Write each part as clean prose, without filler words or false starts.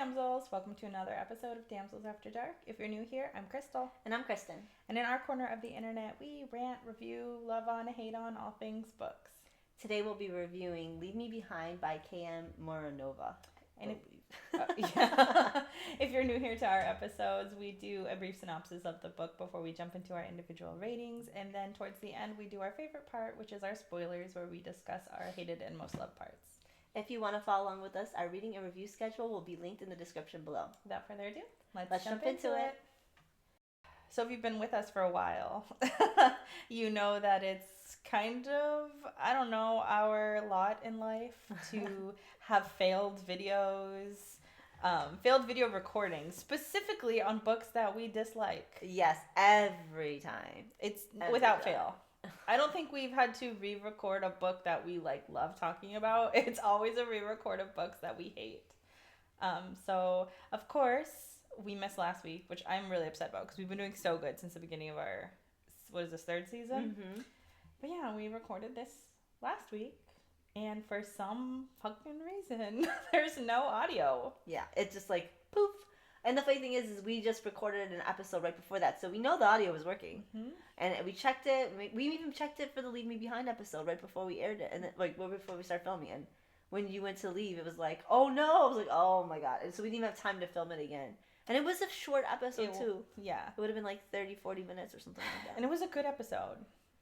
Damsels. Welcome to another episode of Damsels After Dark. If you're new here, I'm Crystal. And I'm Kristen. And in our corner of the internet, we rant, review, love on, hate on all things books. Today we'll be reviewing Leave Me Behind by K.M. Moronova. And if you're new here to our episodes, we do a brief synopsis of the book before we jump into our individual ratings. And then towards the end, we do our favorite part, which is our spoilers, where we discuss our hated and most loved parts. If you want to follow along with us, our reading and review schedule will be linked in the description below. Without further ado, let's jump into it. So if you've been with us for a while, you know that it's kind of, I don't know, our lot in life to have failed videos, failed video recordings, specifically on books that we dislike. Yes, every time. It's without fail. I don't think we've had to re-record a book that we love talking about. It's always a re-record of books that we hate. So of course we missed last week, which I'm really upset about because we've been doing so good since the beginning of our, what is this, third season? Mm-hmm. But yeah, we recorded this last week, and for some fucking reason, there's no audio. Yeah, it's just like poof. And the funny thing is we just recorded an episode right before that, so we know the audio was working. Mm-hmm. And we checked it. We even checked it for the Leave Me Behind episode right before we aired it, and then, before we started filming. And when you went to leave, it was like, oh no! I was like, oh my god! And so we didn't even have time to film it again. And it was a short episode too. Yeah, it would have been like 30-40 minutes or something like that. And it was a good episode.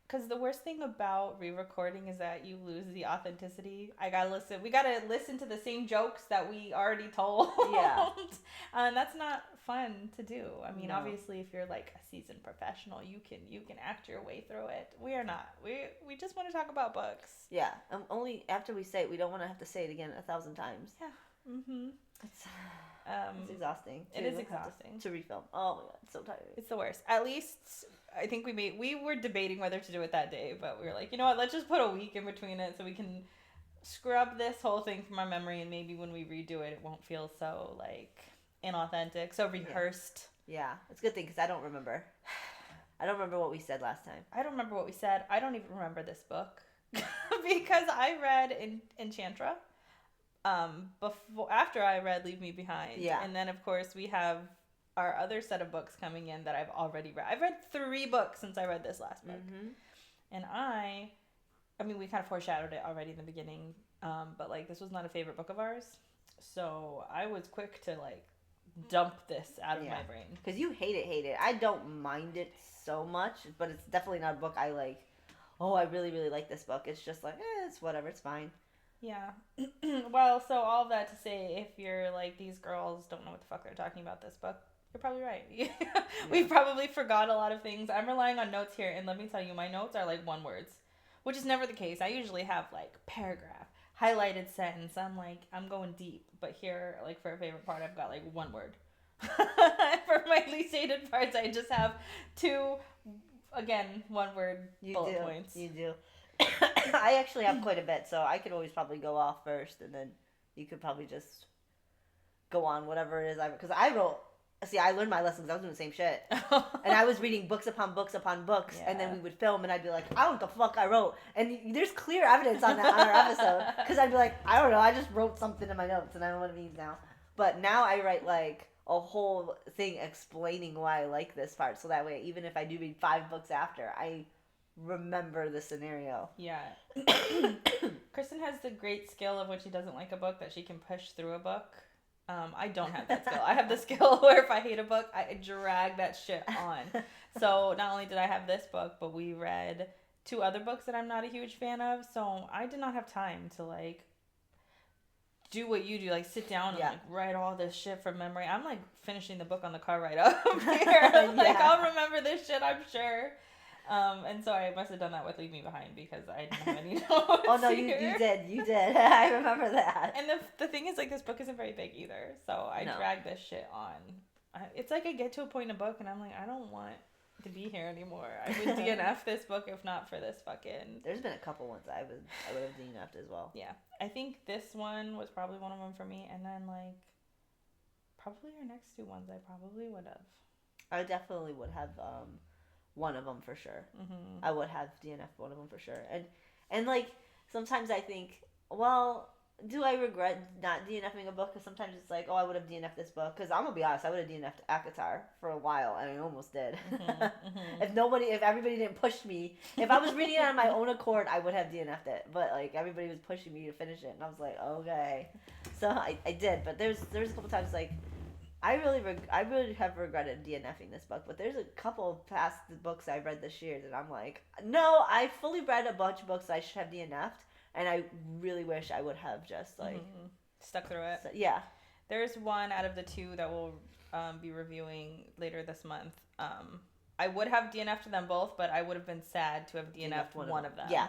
Because the worst thing about re-recording is that you lose the authenticity. We gotta listen to the same jokes that we already told. Yeah. And that's not fun to do. I mean, No. Obviously, if you're like a seasoned professional, you can act your way through it. We are not. We just want to talk about books. Yeah. Only after we say it, we don't want to have to say it again 1,000 times. Yeah. Mm-hmm. It's exhausting. It is exhausting. To refilm. Oh my god, it's so tired. It's the worst. At least I think we were debating whether to do it that day, but we were like, you know what, let's just put a week in between it so we can scrub this whole thing from our memory, and maybe when we redo it, it won't feel so inauthentic, so rehearsed. Yeah, it's a good thing because I don't remember. I don't remember what we said last time. I don't remember what we said. I don't even remember this book because I read Enchantra after I read Leave Me Behind. Yeah. And then of course we have our other set of books coming in that I've already read. I've read 3 books since I read this last book. Mm-hmm. And I mean, we kind of foreshadowed it already in the beginning, but this was not a favorite book of ours. So I was quick to dump this out of my brain. Because you hate it. I don't mind it so much, but it's definitely not a book I like. Oh, I really, really like this book. It's just it's whatever, it's fine. Yeah. Well, so all that to say, if you're these girls don't know what the fuck they're talking about this book, you're probably right. We probably forgot a lot of things. I'm relying on notes here, and let me tell you, my notes are one words, which is never the case. I usually have paragraph, highlighted sentence. I'm going deep, but here, for a favorite part, I've got one word. For my least hated parts, I just have 2, again, 1 word bullet points. You do. I actually have quite a bit, so I could always probably go off first, and then you could probably just go on whatever it is. Because I wrote. See, I learned my lessons. I was doing the same shit, and I was reading books upon books upon books, and then we would film, and I'd be like, I don't know what the fuck I wrote, and there's clear evidence on that on our episode, because I'd be like, I don't know, I just wrote something in my notes, and I don't know what it means now. But now I write a whole thing explaining why I like this part, so that way, even if I do read 5 books after, I remember the scenario. Yeah. Kristen has the great skill of when she doesn't like a book that she can push through a book. I don't have that skill. I have the skill where if I hate a book, I drag that shit on. So not only did I have this book, but we read 2 other books that I'm not a huge fan of. So I did not have time to do what you do, sit down and write all this shit from memory. I'm finishing the book on the car ride up here. I'll remember this shit, I'm sure. And so I must have done that with Leave Me Behind because I didn't have any notes. Oh no, you did. I remember that. And the thing is, this book isn't very big either, so I drag this shit on. It's I get to a point in a book and I'm I don't want to be here anymore. I would DNF this book if not for this fucking. There's been a couple ones I would have DNF'd as well. Yeah, I think this one was probably one of them for me, and then probably our next 2 ones I probably would have. I definitely would have one of them for sure. I would have DNF one of them for sure. And sometimes I think, well, do I regret not DNFing a book? Because sometimes it's like, oh, I would have DNF'd this book. Because I'm gonna be honest, I would have DNF'd Akatar for a while, and I almost did. If everybody didn't push me, if I was reading it on my own accord, I would have DNF'd it. But like everybody was pushing me to finish it, and I was like, okay. So I did. But there's a couple times like I really have regretted DNFing this book. But there's a couple of past books I read this year that I'm like, no, I fully read a bunch of books that I should have DNF'd. And I really wish I would have just like stuck through it. Yeah. There's one out of the two that we'll be reviewing later this month. I would have DNF'd them both, but I would have been sad to have DNF'd one of them. Yeah,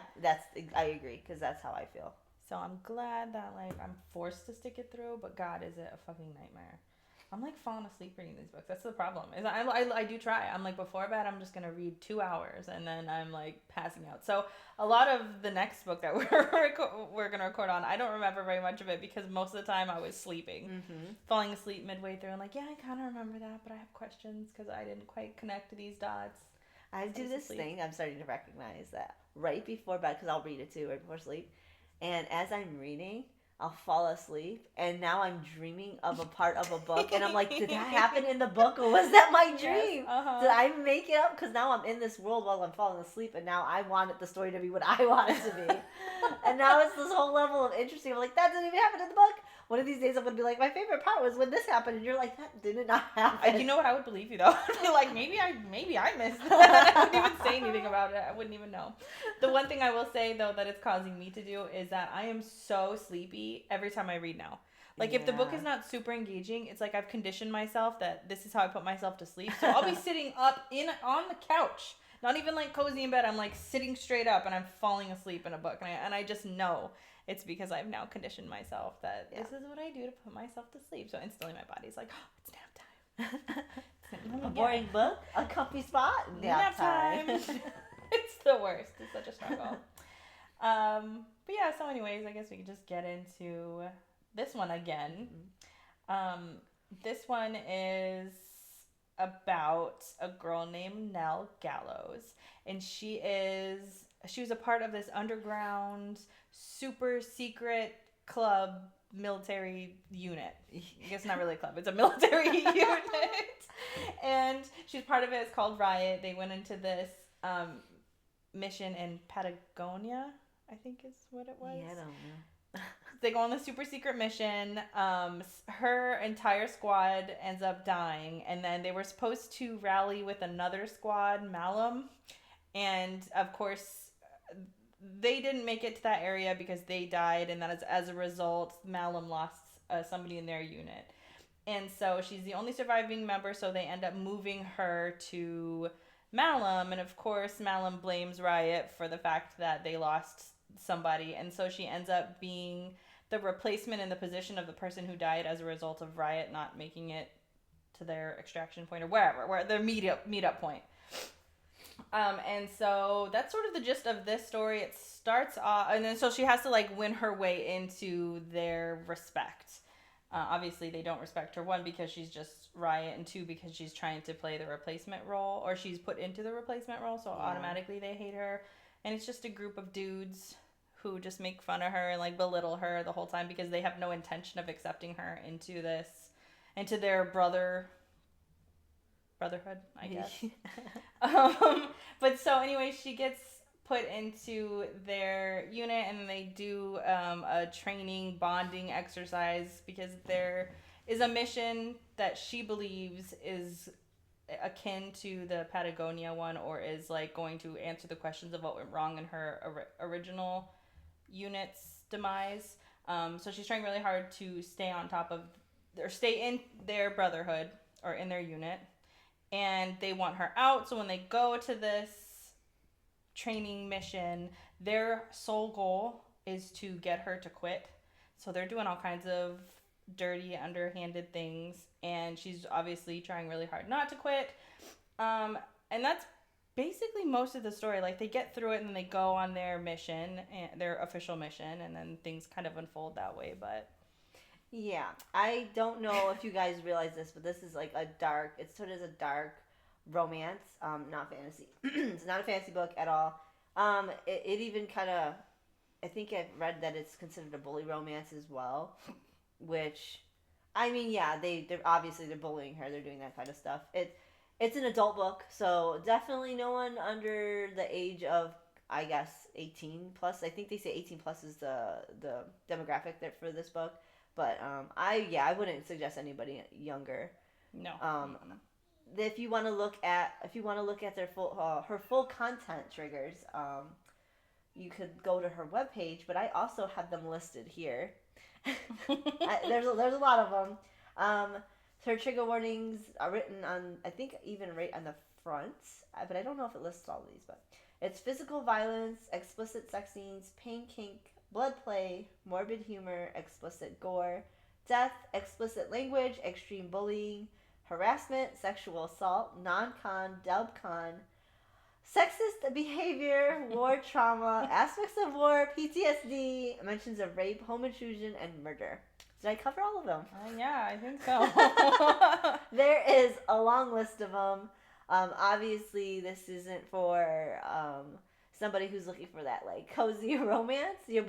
I agree, because that's how I feel. So I'm glad that like I'm forced to stick it through, but God, is it a fucking nightmare. I'm like falling asleep reading these books. That's the problem. Is I do try. I'm like before bed, I'm just gonna read 2 hours, and then I'm like passing out. So a lot of the next book that we're gonna record on, I don't remember very much of it because most of the time I was sleeping, falling asleep midway through. I'm like, yeah, I kind of remember that, but I have questions because I didn't quite connect these dots. I do this thing. I'm starting to recognize that right before bed, because I'll read it too right before sleep, and as I'm reading, I'll fall asleep, and now I'm dreaming of a part of a book, and I'm like, did that happen in the book, or was that my dream? Yes, Did I make it up? Because now I'm in this world while I'm falling asleep, and now I wanted the story to be what I want it to be. And now it's this whole level of interesting. I'm like, that didn't even happen in the book. One of these days I'm going to be like, my favorite part was when this happened, and you're like, that did not happen. You know what? I would believe you, though. I'd be like, maybe I missed that. I wouldn't even say anything about it. I wouldn't even know. The one thing I will say, though, that it's causing me to do is that I am so sleepy every time I read now. Like, if the book is not super engaging, it's like I've conditioned myself that this is how I put myself to sleep. So I'll be sitting up on the couch, not even like cozy in bed. I'm like sitting straight up, and I'm falling asleep in a book. And I just know it's because I've now conditioned myself that this is what I do to put myself to sleep. So instantly my body's like, oh, it's nap time. A boring book, a comfy spot, nap time. It's the worst. It's such a struggle. But yeah, so anyways, I guess we could just get into this one again. This one is about a girl named Nell Gallows, and she was a part of this underground super secret club military unit. I guess not really a club, it's a military unit. And she's part of it. It's called Riot. They went into this mission in Patagonia, I think is what it was. Yeah, I don't know. They go on the super secret mission. Her entire squad ends up dying, and then they were supposed to rally with another squad, Malum, and of course they didn't make it to that area because they died, and then as a result, Malum lost somebody in their unit. And so she's the only surviving member, so they end up moving her to Malum, and of course Malum blames Riot for the fact that they lost somebody, and so she ends up being the replacement in the position of the person who died as a result of Riot not making it to their extraction point or where their meetup point. And so that's sort of the gist of this story. It starts off, and then so she has to like win her way into their respect. Obviously, they don't respect her, 1, because she's just Riot, and 2, because she's trying to play the replacement role, or she's put into the replacement role, so automatically they hate her. And it's just a group of dudes who just make fun of her and like belittle her the whole time because they have no intention of accepting her into their brotherhood, I guess. But so anyway, she gets put into their unit, and they do a training bonding exercise because there is a mission that she believes is akin to the Patagonia one, or is like going to answer the questions of what went wrong in her original unit's demise. So she's trying really hard to stay on top of, or stay in their brotherhood or in their unit, and they want her out. So when they go to this training mission, their sole goal is to get her to quit. So they're doing all kinds of dirty, underhanded things, and she's obviously trying really hard not to quit. And that's basically most of the story. Like, they get through it, and then they go on their mission, their official mission, and then things kind of unfold that way. But yeah, I don't know if you guys realize this, but this is like it's sort of a dark romance, not fantasy. It's not a fantasy book at all. It even kind of I think I've read that it's considered a bully romance as well, which, I mean, yeah, they're obviously they're bullying her. They're doing that kind of stuff. It's an adult book, so definitely no one under the age of, I guess, 18 plus. I think they say 18 plus is the demographic that for this book. But I wouldn't suggest anybody younger. No. If you want to look at their full her full content triggers, you could go to her webpage. But I also have them listed here. There's a lot of them. Her trigger warnings are written on, I think, even right on the front, but I don't know if it lists all of these. But it's physical violence, explicit sex scenes, pain, kink, blood play, morbid humor, explicit gore, death, explicit language, extreme bullying, harassment, sexual assault, non-con, dub-con, sexist behavior, war trauma, aspects of war, PTSD, mentions of rape, home intrusion, and murder. Did I cover all of them? Yeah, I think so. There is a long list of them. Obviously, this isn't for somebody who's looking for that like cozy romance. You'll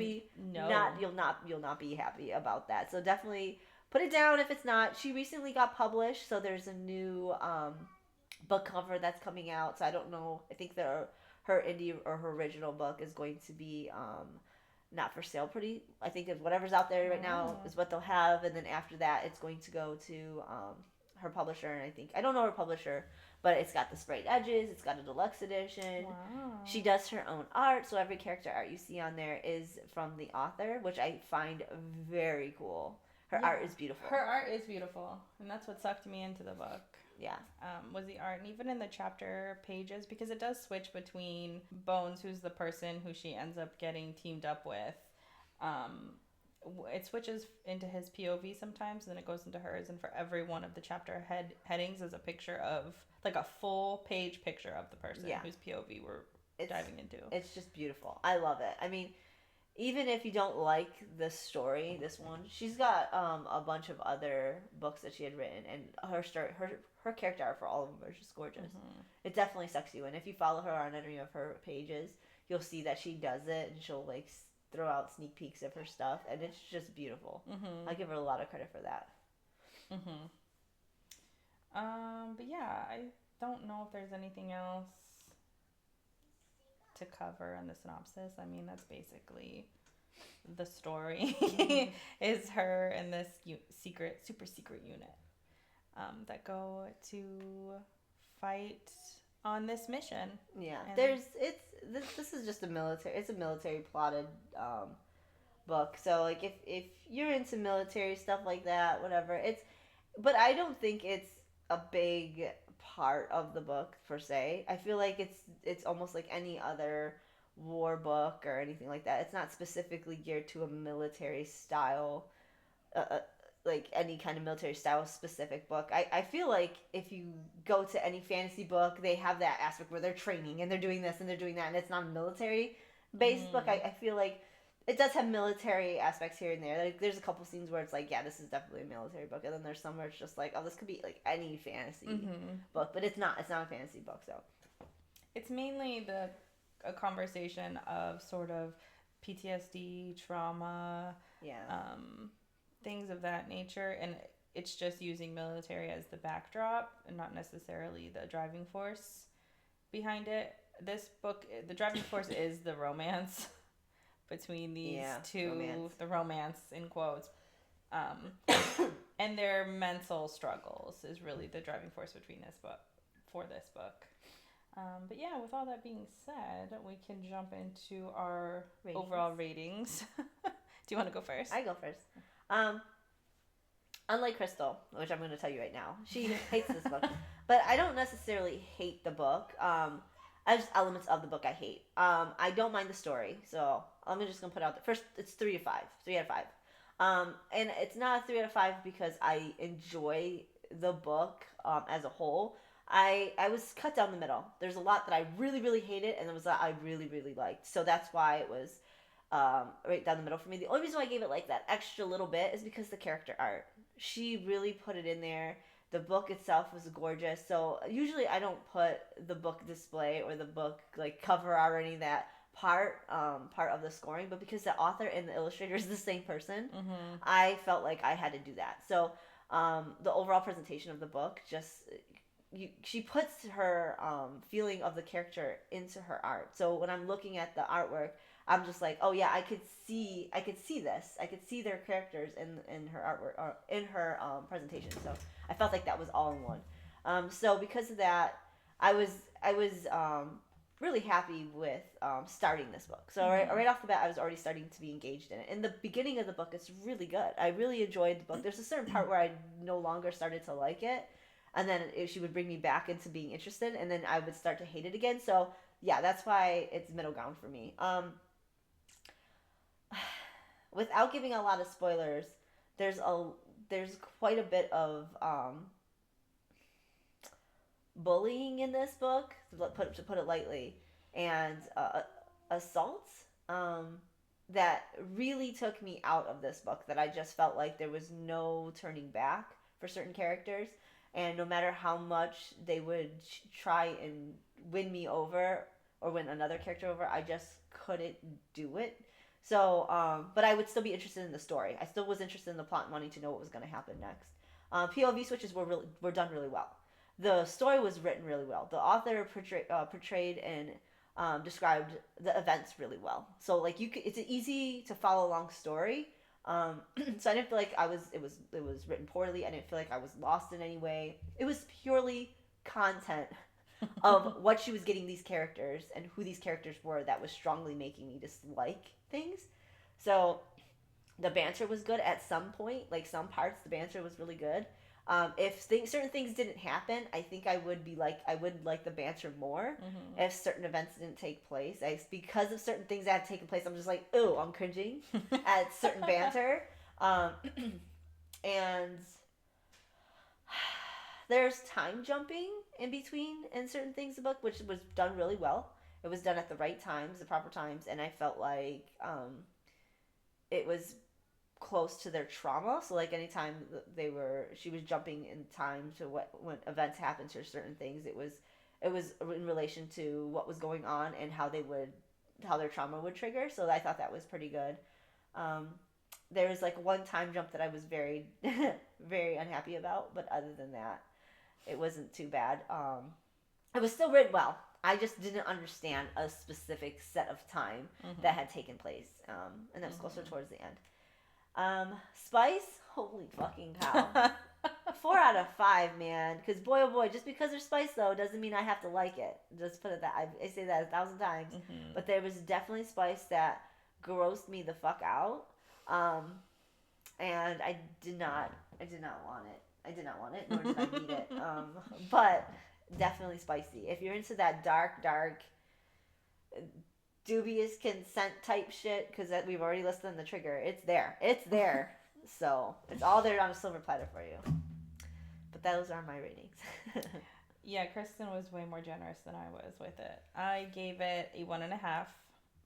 not be happy about that. So definitely put it down if it's not. She recently got published, so there's a new book cover that's coming out. So I don't know. I think her indie or her original book is going to be not for sale. I think whatever's out there right now is what they'll have, and then after that, it's going to go to her publisher. And I don't know her publisher, but it's got the sprayed edges. It's got a deluxe edition. Wow. She does her own art, so every character art you see on there is from the author, which I find very cool. Her art is beautiful. Her art is beautiful, and that's what sucked me into the book. Yeah. Was the art, and even in the chapter pages, because it does switch between Bones, who's the person who she ends up getting teamed up with. It switches into his POV sometimes, and then it goes into hers, and for every one of the chapter headings is a picture of, like a full page picture of the person whose POV we're diving into. It's just beautiful. I love it. I mean, even if you don't like this story, this one, she's got a bunch of other books that she had written, and her character art for all of them are just gorgeous. Mm-hmm. It definitely sucks you in. If you follow her on any of her pages, you'll see that she does it, and she'll like throw out sneak peeks of her stuff, and it's just beautiful. Mm-hmm. I give her a lot of credit for that. Mm-hmm. But yeah, I don't know if there's anything else to cover in the synopsis. I mean, that's basically the story. Mm-hmm. Is her and this super secret unit that go to fight on this mission. Yeah, this is just a military plotted book. So like if you're into military stuff like that, whatever, but I don't think it's a big part of the book per se. I feel like it's almost like any other war book or anything like that. It's not specifically geared to a military style, like any kind of military style specific book. I feel like if you go to any fantasy book, they have that aspect where they're training and they're doing this and they're doing that, and it's not a military based book. I feel like it does have military aspects here and there. Like there's a couple scenes where it's like, yeah, this is definitely a military book, and then there's some where it's just like, oh, this could be like any fantasy book, but it's not a fantasy book. So it's mainly a conversation of sort of PTSD, trauma, things of that nature, and it's just using military as the backdrop and not necessarily the driving force behind it. This book, the driving force is the romance between these two, the romance in quotes, and their mental struggles is really the driving force between this book. But yeah, with all that being said, we can jump into our overall ratings. Do you want to go first? I go first. Unlike Crystal, which I'm going to tell you right now, she hates this book, but I don't necessarily hate the book. I just elements of the book I hate. I don't mind the story, so I'm just going to put out the first. It's 3 out of 5. And it's not a 3 out of 5 because I enjoy the book as a whole. I was cut down the middle. There's a lot that I really, really hated, and there was a lot I really, really liked. So that's why it was right down the middle for me. The only reason why I gave it like that extra little bit is because the character art. She really put it in there. The book itself was gorgeous. So usually I don't put the book display or the book like cover art or any of that part of the scoring, but because the author and the illustrator is the same person, I felt like I had to do that. So the overall presentation of the book just she puts her feeling of the character into her art. So when I'm looking at the artwork, I'm just like, oh yeah, I could see this. I could see their characters in her artwork or in her presentation. So I felt like that was all in one. So because of that, I was really happy with starting this book. So right off the bat, I was already starting to be engaged in it. In the beginning of the book, it's really good. I really enjoyed the book. There's a certain part where I no longer started to like it, and then she would bring me back into being interested, and then I would start to hate it again. So yeah, that's why it's middle ground for me. Without giving a lot of spoilers, there's quite a bit of bullying in this book, to put it lightly, and assaults that really took me out of this book. That I just felt like there was no turning back for certain characters, and no matter how much they would try and win me over or win another character over, I just couldn't do it. So, but I would still be interested in the story. I still was interested in the plot and wanting to know what was going to happen next. POV switches were done really well. The story was written really well. The author portrayed and described the events really well. So like it's an easy to follow along story. So I didn't feel like it was written poorly. I didn't feel like I was lost in any way. It was purely content of what she was getting these characters and who these characters were that was strongly making me dislike things. So the banter was good at some point, like some parts the banter was really good. If certain things didn't happen, I think I would like the banter more. If certain events didn't take place, because of certain things that had taken place, I'm just like, ooh, I'm cringing at certain banter. And there's time jumping in between in certain things in the book, which was done really well. It was done at the right times, the proper times, and I felt like it was close to their trauma. So like anytime she was jumping in time to when events happened to certain things, it was in relation to what was going on and how their trauma would trigger. So I thought that was pretty good. There was like one time jump that I was very very unhappy about, but other than that, it wasn't too bad. It was still written well. I just didn't understand a specific set of time that had taken place, and that was closer towards the end. Spice, holy fucking cow. 4 out of 5, man. Because boy, oh boy, just because there's spice, though, doesn't mean I have to like it. Just put it that. I say that 1,000 times. But there was definitely spice that grossed me the fuck out. And I did not want it. I did not want it, nor did I need it. But definitely spicy. If you're into that dark, dubious consent type shit, because we've already listed on the trigger, it's there. So it's all there on a silver platter for you. But those are my ratings. Yeah, Kristen was way more generous than I was with it. I gave it a 1.5,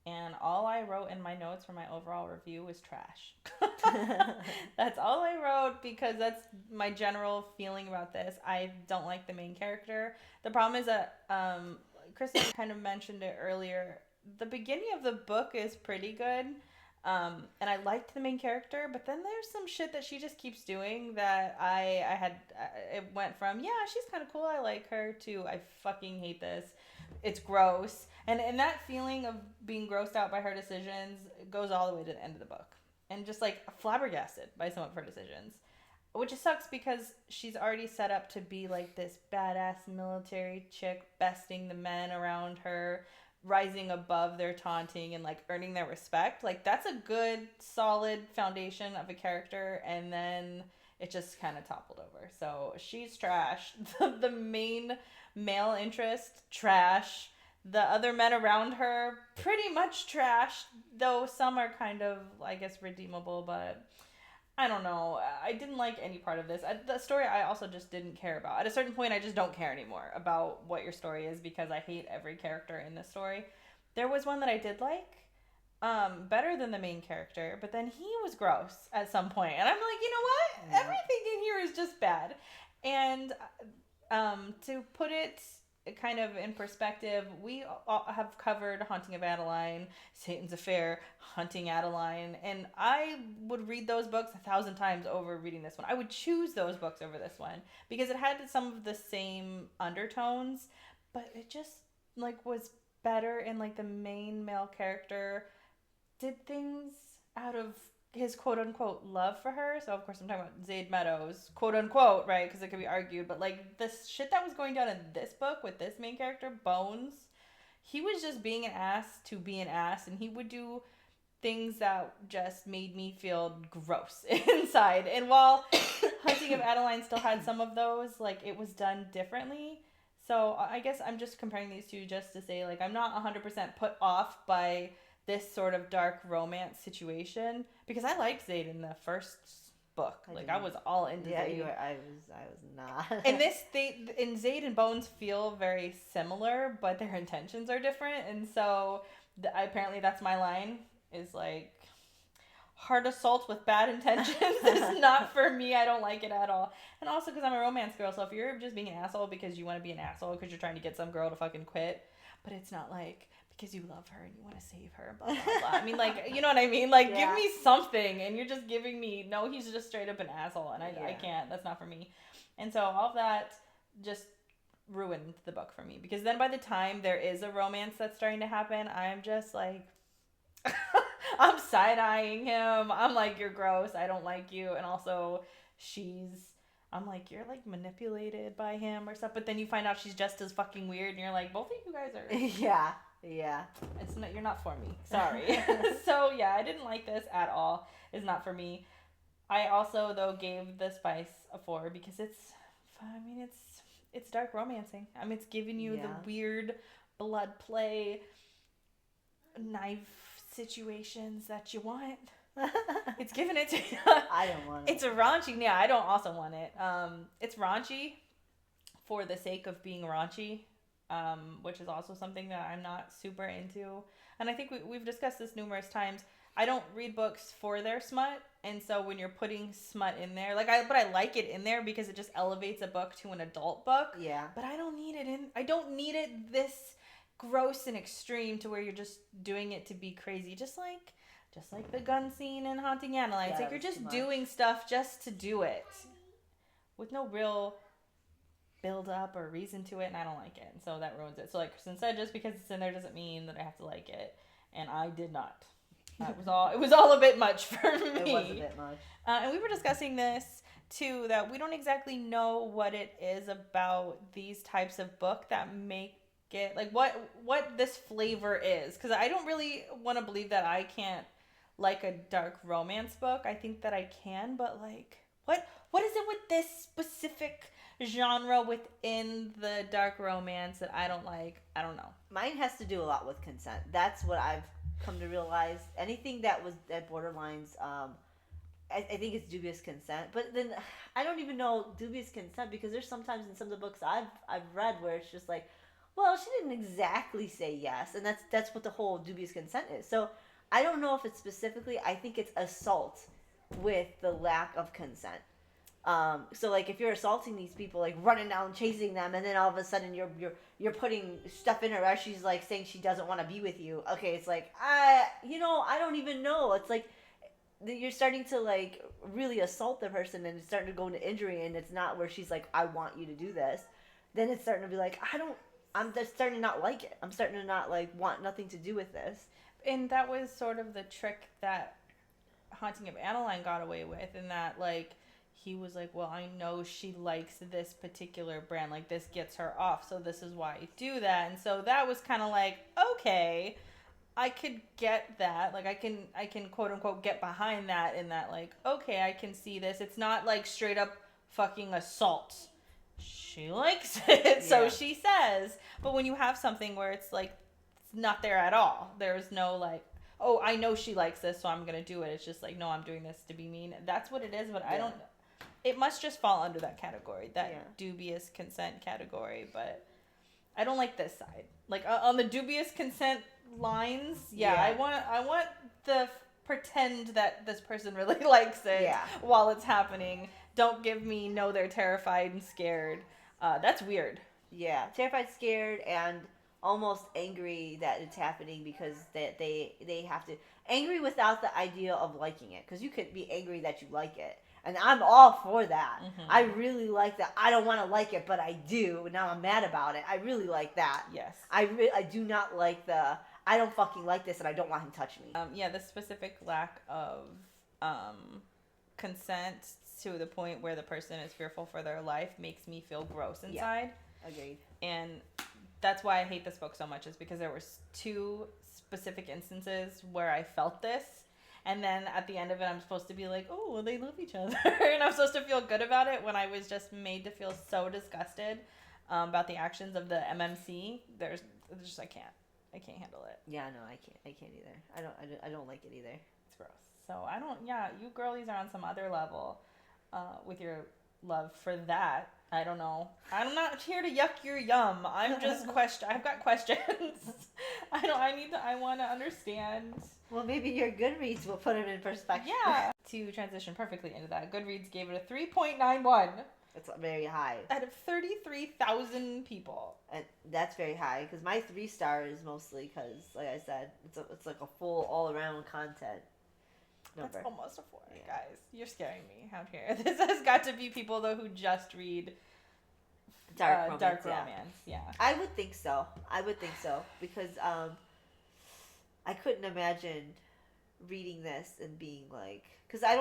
and all I wrote in my notes for my overall review was trash. That's all I wrote, because that's my general feeling about this. I don't like the main character. The problem is that Kristen kind of mentioned it earlier. The beginning of the book is pretty good, and I liked the main character, but then there's some shit that she just keeps doing that it went from, yeah, she's kind of cool, I like her, to I fucking hate this. It's gross. And that feeling of being grossed out by her decisions goes all the way to the end of the book. And just like flabbergasted by some of her decisions. Which sucks, because she's already set up to be like this badass military chick, besting the men around her, rising above their taunting and like earning their respect. Like that's a good solid foundation of a character, and then it just kind of toppled over. So she's trash. The main male interest, trash. The other men around her, pretty much trash, though some are kind of, I guess, redeemable, but I don't know. I didn't like any part of this. The story I also just didn't care about. At a certain point, I just don't care anymore about what your story is, because I hate every character in this story. There was one that I did like, better than the main character, but then he was gross at some point. And I'm like, you know what? Yeah. Everything in here is just bad. And to put it kind of in perspective, we all have covered Haunting of Adeline, Satan's Affair, Hunting Adeline, and I would read those books 1,000 times over reading this one. I would choose those books over this one because it had some of the same undertones, but it just like was better, and like the main male character did things out of his quote unquote love for her. So of course I'm talking about Zaid Meadows, quote unquote, right? Because it could be argued, but like the shit that was going down in this book with this main character, Bones, he was just being an ass to be an ass, and he would do things that just made me feel gross inside. And while Hunting of Adeline still had some of those, like it was done differently. So I guess I'm just comparing these two just to say, like, I'm not 100% put off by this sort of dark romance situation, because I liked Zaid in the first book. I was all into Zaid. Yeah, I was not. And in Zaid and Bones feel very similar, but their intentions are different, and so apparently that's my line, is like, hard assault with bad intentions is not for me. I don't like it at all. And also because I'm a romance girl, so if you're just being an asshole because you want to be an asshole because you're trying to get some girl to fucking quit, but it's not like because you love her and you want to save her, blah, blah, blah. I mean, like, you know what I mean? Like, give me something, and you're just giving me, no, he's just straight up an asshole, and I can't. That's not for me. And so all of that just ruined the book for me, because then by the time there is a romance that's starting to happen, I'm just like, I'm side-eyeing him. I'm like, you're gross. I don't like you. And also, I'm like, you're like manipulated by him or stuff. But then you find out she's just as fucking weird, and you're like, both of you guys are. Yeah. You're not for me. Sorry. So yeah, I didn't like this at all. It's not for me. I also though gave The Spice a 4 because it's dark romancing. I mean, it's giving you the weird blood play, knife situations that you want. It's giving it to you. I don't want it. It's a raunchy. Yeah, I don't also want it. It's raunchy for the sake of being raunchy, which is also something that I'm not super into. And I think we've discussed this numerous times. I don't read books for their smut, and so when you're putting smut in there, but I like it in there because it just elevates a book to an adult book. Yeah. But I don't need it I don't need it this gross and extreme to where you're just doing it to be crazy. Just like the gun scene in Haunting Adeline. It's like you're just doing stuff just to do it with no real build up or reason to it, and I don't like it, and so that ruins it. So like Kristen said, just because it's in there doesn't mean that I have to like it, and I did not. It was all a bit much for me. It was a bit much. And we were discussing this too, that we don't exactly know what it is about these types of book that make it, like what this flavor is, because I don't really want to believe that I can't like a dark romance book. I think that I can, but like what is it with this specific genre within the dark romance that I don't like? I don't know. Mine has to do a lot with consent. That's what I've come to realize. Anything that was at borderlines, I think it's dubious consent. But then I don't even know dubious consent, because there's sometimes in some of the books I've read where it's just like, well, she didn't exactly say yes, and that's what the whole dubious consent is. So I don't know if it's specifically. I think it's assault with the lack of consent. So like if you're assaulting these people, like running down, chasing them, and then all of a sudden you're putting stuff in her as she's like saying she doesn't want to be with you. Okay, it's like I don't even know. It's like you're starting to like really assault the person, and it's starting to go into injury, and it's not where she's like, I want you to do this. Then it's starting to be like, I'm just starting to not like it. I'm starting to not like want nothing to do with this. And that was sort of the trick that Haunting of Adeline got away with, in that like he was like, well, I know she likes this particular brand, like this gets her off, so this is why I do that. And so that was kind of like, okay, I could get that, like I can quote unquote get behind that, in that like, okay, I can see this. It's not like straight up fucking assault. She likes it, so she says. But when you have something where it's like it's not there at all, there's no like, oh, I know she likes this, so I'm gonna do it. It's just like, no, I'm doing this to be mean. That's what it is. But I don't. It must just fall under that category, that dubious consent category. But I don't like this side. Like on the dubious consent lines, I want the pretend that this person really likes it while it's happening. Don't give me, no, they're terrified and scared. That's weird. Yeah, terrified, scared, and almost angry that it's happening because they have to angry without the idea of liking it, because you could be angry that you like it, and I'm all for that. I really like that. I don't want to like it, but I do. And now I'm mad about it. I really like that. Yes. I do not like the I don't fucking like this and I don't want him to touch me. Yeah, the specific lack of consent to the point where the person is fearful for their life makes me feel gross inside. Yeah. Agreed. And that's why I hate this book so much, is because there were 2 specific instances where I felt this. And then at the end of it, I'm supposed to be like, oh, well, they love each other. And I'm supposed to feel good about it, when I was just made to feel so disgusted about the actions of the MMC. There's just, I can't handle it. Yeah, no, I can't either. I don't like it either. It's gross. So I don't, you girlies are on some other level with your love for that. I don't know. I'm not here to yuck your yum. I'm just I've got questions. I want to understand. Well, maybe your Goodreads will put it in perspective. Yeah. To transition perfectly into that, Goodreads gave it a 3.91. It's very high. Out of 33,000 people. And that's very high, because my 3-star is mostly because, like I said, it's like a full all-around content number. That's almost a 4, guys. You're scaring me out here. This has got to be people, though, who just read dark romance. Yeah. I would think so. Because I couldn't imagine reading this and being like, because I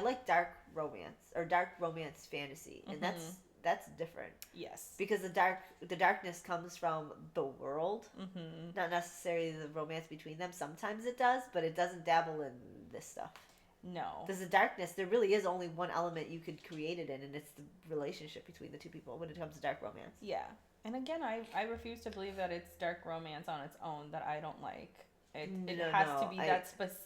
like dark romance or dark romance fantasy, and that's different. Yes. Because the darkness comes from the world, not necessarily the romance between them. Sometimes it does, but it doesn't dabble in this stuff. No. There's a darkness. There really is only one element you could create it in, and it's the relationship between the 2 people when it comes to dark romance. Yeah. And again, I refuse to believe that it's dark romance on its own that I don't like. It has to be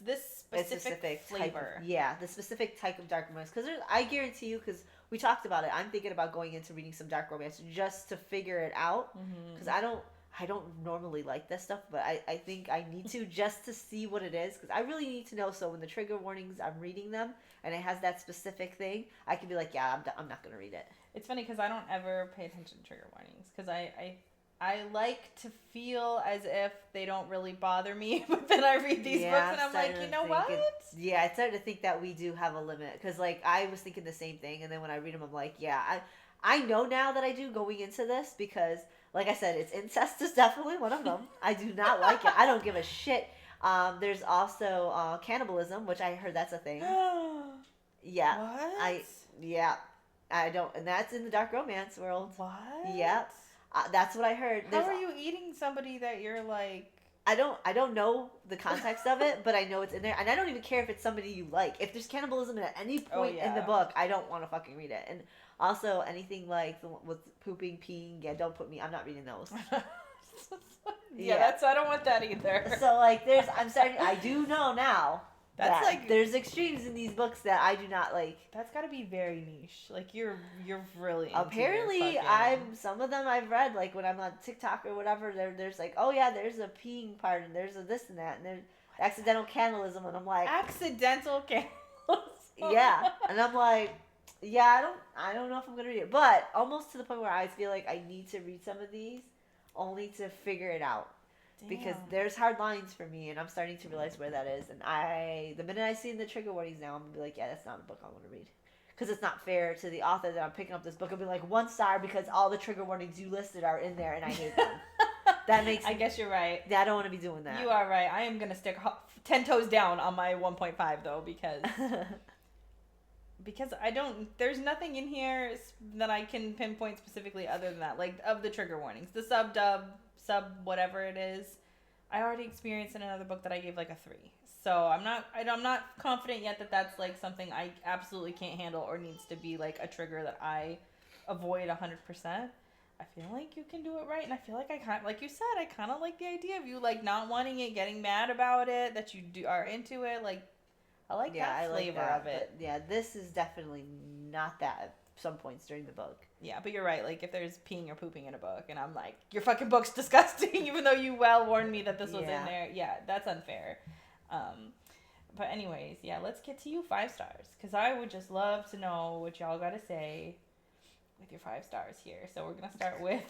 this specific flavor. The specific type of dark romance. Because I guarantee you, because we talked about it, I'm thinking about going into reading some dark romance just to figure it out. Because I don't normally like this stuff, but I think I need to, just to see what it is, because I really need to know. So when the trigger warnings, I'm reading them, and it has that specific thing, I can be like, yeah, I'm not going to read it. It's funny, because I don't ever pay attention to trigger warnings, because I like to feel as if they don't really bother me, but then I read these books and I'm like, you know what? I started to think that we do have a limit, because like I was thinking the same thing, and then when I read them, I'm like, yeah, I know now that I do going into this, because like I said, it's incest is definitely one of them. I do not like it. I don't give a shit. There's also cannibalism, which I heard that's a thing. Yeah. What? I don't, and that's in the dark romance world. What? Yeah. That's what I heard. How are you eating somebody that you're like... I don't know the context of it, but I know it's in there, and I don't even care if it's somebody you like. If there's cannibalism at any point in the book, I don't want to fucking read it. And also anything like with pooping, peeing, don't put me. I'm not reading those. I don't want that either. So like, I do know now. That's like, there's extremes in these books that I do not like. That's got to be very niche. Like you're really apparently some of them I've read, like when I'm on TikTok or whatever. There's like, oh yeah, there's a peeing part and there's a this and that and there's accidental cannibalism, and I'm like, accidental cannibalism. Yeah, and I'm like, yeah, I don't know if I'm gonna read it, but almost to the point where I feel like I need to read some of these only to figure it out. Damn. Because there's hard lines for me, and I'm starting to realize where that is. And the minute I see the trigger warnings now, I'm going to be like, yeah, that's not a book I want to read. Because it's not fair to the author that I'm picking up this book. I'll be like, 1 star because all the trigger warnings you listed are in there, and I hate them. That makes I guess you're right. Yeah, I don't want to be doing that. You are right. I am going to stick 10 toes down on my 1.5, though, because... because there's nothing in here that I can pinpoint specifically other than that. Like, of the trigger warnings. The sub whatever it is, I already experienced in another book that I gave like a 3. So I'm not confident yet that that's like something I absolutely can't handle or needs to be like a trigger that I avoid 100%. I feel like you can do it right, and I feel like like you said, I kind of like the idea of you like not wanting it, getting mad about it, that you are into it. Like I like that flavor of it. Yeah, this is definitely not that at some points during the book. Yeah, but you're right. Like, if there's peeing or pooping in a book, and I'm like, your fucking book's disgusting, even though you well warned me that this was in there. Yeah, that's unfair. But anyways, yeah, let's get to you 5 stars. Because I would just love to know what y'all got to say with your 5 stars here. So we're going to start with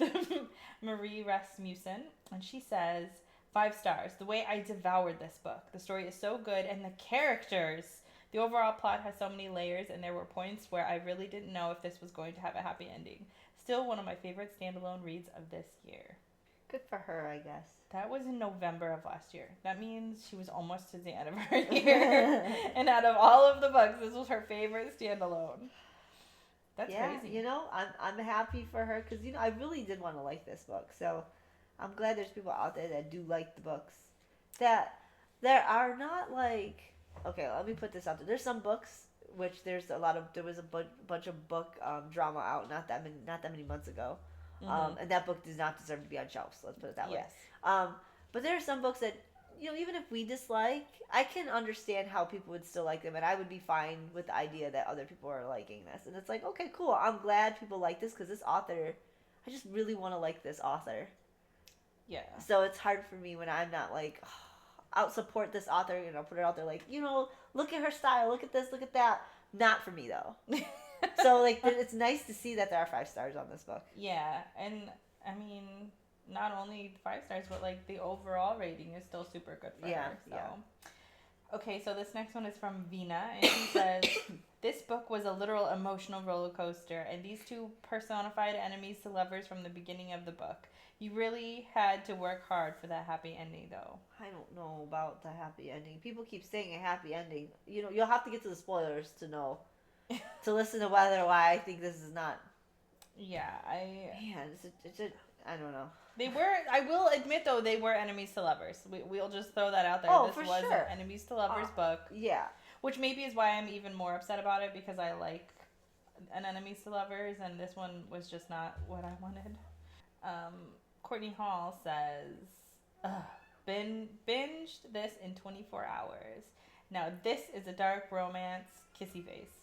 Marie Rasmussen. And she says, 5 stars. The way I devoured this book. The story is so good, and the characters. The overall plot has so many layers, and there were points where I really didn't know if this was going to have a happy ending. Still one of my favorite standalone reads of this year. Good for her, I guess. That was in November of last year. That means she was almost to the end of her year. And out of all of the books, this was her favorite standalone. That's crazy. You know, I'm happy for her because, you know, I really did want to like this book. So I'm glad there's people out there that do like the books. That there are not like, okay, let me put this out there. There's some books which there was a bunch of book drama out not that many months ago. Mm-hmm. And that book does not deserve to be on shelves. Let's put it that way. But there are some books that, you know, even if we dislike, I can understand how people would still like them, and I would be fine with the idea that other people are liking this. And it's like, okay, cool. I'm glad people like this because this author, I just really want to like this author. Yeah. So it's hard for me when I'm not like, oh, I'll support this author, you know, put it out there like, you know, look at her style, look at this, look at that. Not for me though. So like, it's nice to see that there are 5 stars on this book. Yeah, and I mean, not only 5 stars, but like the overall rating is still super good for her. So. Yeah. Okay, so this next one is from Vina, and she says, this book was a literal emotional roller coaster, and these two personified enemies to lovers from the beginning of the book. You really had to work hard for that happy ending, though. I don't know about the happy ending. People keep saying a happy ending. You know, you'll have to get to the spoilers to know, to listen to why I think this is not. Yeah, Man, I don't know. They were, I will admit though, they were enemies to lovers. We'll just throw that out there. Oh, this for was sure. an enemies to lovers book. Yeah. Which maybe is why I'm even more upset about it, because I like an enemies to lovers, and this one was just not what I wanted. Courtney Hall says, binged this in 24 hours. Now this is a dark romance kissy face.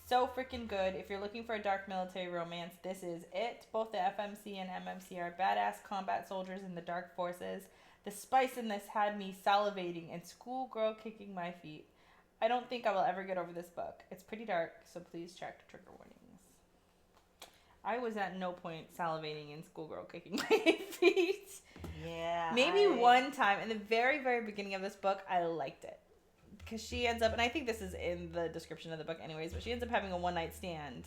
So freaking good. If you're looking for a dark military romance, this is it. Both the FMC and MMC are badass combat soldiers in the dark forces. The spice in this had me salivating and schoolgirl kicking my feet. I don't think I will ever get over this book. It's pretty dark, so please check trigger warnings. I was at no point salivating and schoolgirl kicking my feet. Yeah. Maybe one time in the very, very beginning of this book, I liked it. Because she ends up, and I think this is in the description of the book anyways, but she ends up having a one-night stand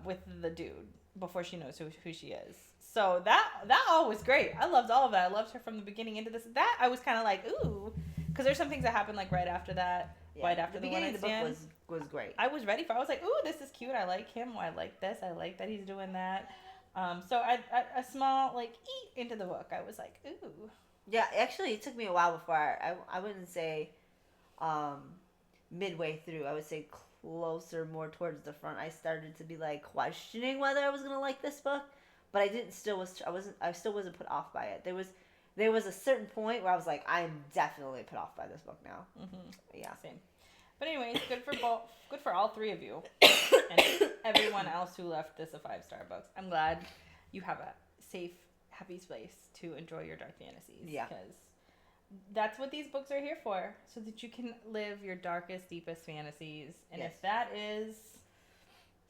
with the dude before she knows who she is. So that all was great. I loved all of that. I loved her from the beginning into this. That I was kind of like, ooh. Because there's some things that happen like right after that. Yeah. Right after the one-night stand. The book was great. I was ready for it. I was like, ooh, this is cute. I like him. I like this. I like that he's doing that. So a small, like, into the book. I was like, ooh. Yeah, actually, it took me a while before I wouldn't say midway through. I would say closer, more towards the front. I started to be like questioning whether I was gonna like this book, but I still wasn't put off by it. There was a certain point where I was like, I'm definitely put off by this book now. Mm-hmm. Yeah, same. But anyways, good for all 3 of you and everyone else who left this a 5-star book. I'm glad you have a safe, happy space to enjoy your dark fantasies. Yeah. Because that's what these books are here for, so that you can live your darkest, deepest fantasies. And yes. If that is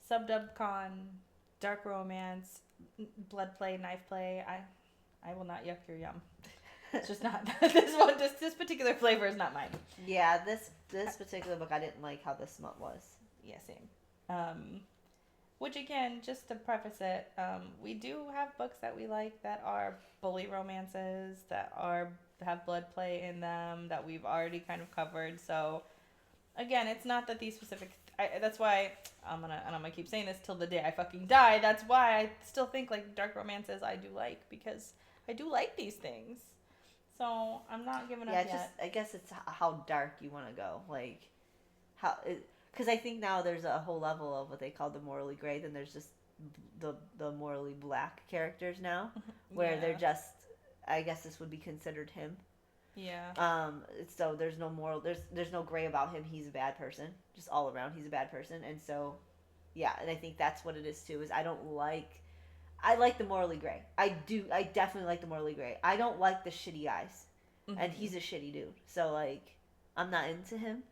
sub-dub-con, dark romance, blood play, knife play, I will not yuck your yum. It's just not this particular flavor is not mine. Yeah, this particular book I didn't like how the smut was. Yeah, same. Which again, just to preface it, we do have books that we like that are bully romances, that have blood play in them, that we've already kind of covered. So again, it's not that these specific that's why I'm gonna keep saying this till the day I fucking die. That's why I still think like dark romances I do like, because I do like these things. So I'm not giving up yet. I guess it's how dark you want to go. Like, because I think now there's a whole level of what they call the morally gray. Then there's just the morally black characters now, where they're just, I guess this would be considered him. Yeah. So there's no moral. There's no gray about him. He's a bad person. Just all around, he's a bad person. And so, yeah. And I think that's what it is too. I like the morally gray. I definitely like the morally gray. I don't like the shitty guys. Mm-hmm. And he's a shitty dude. So, like, I'm not into him.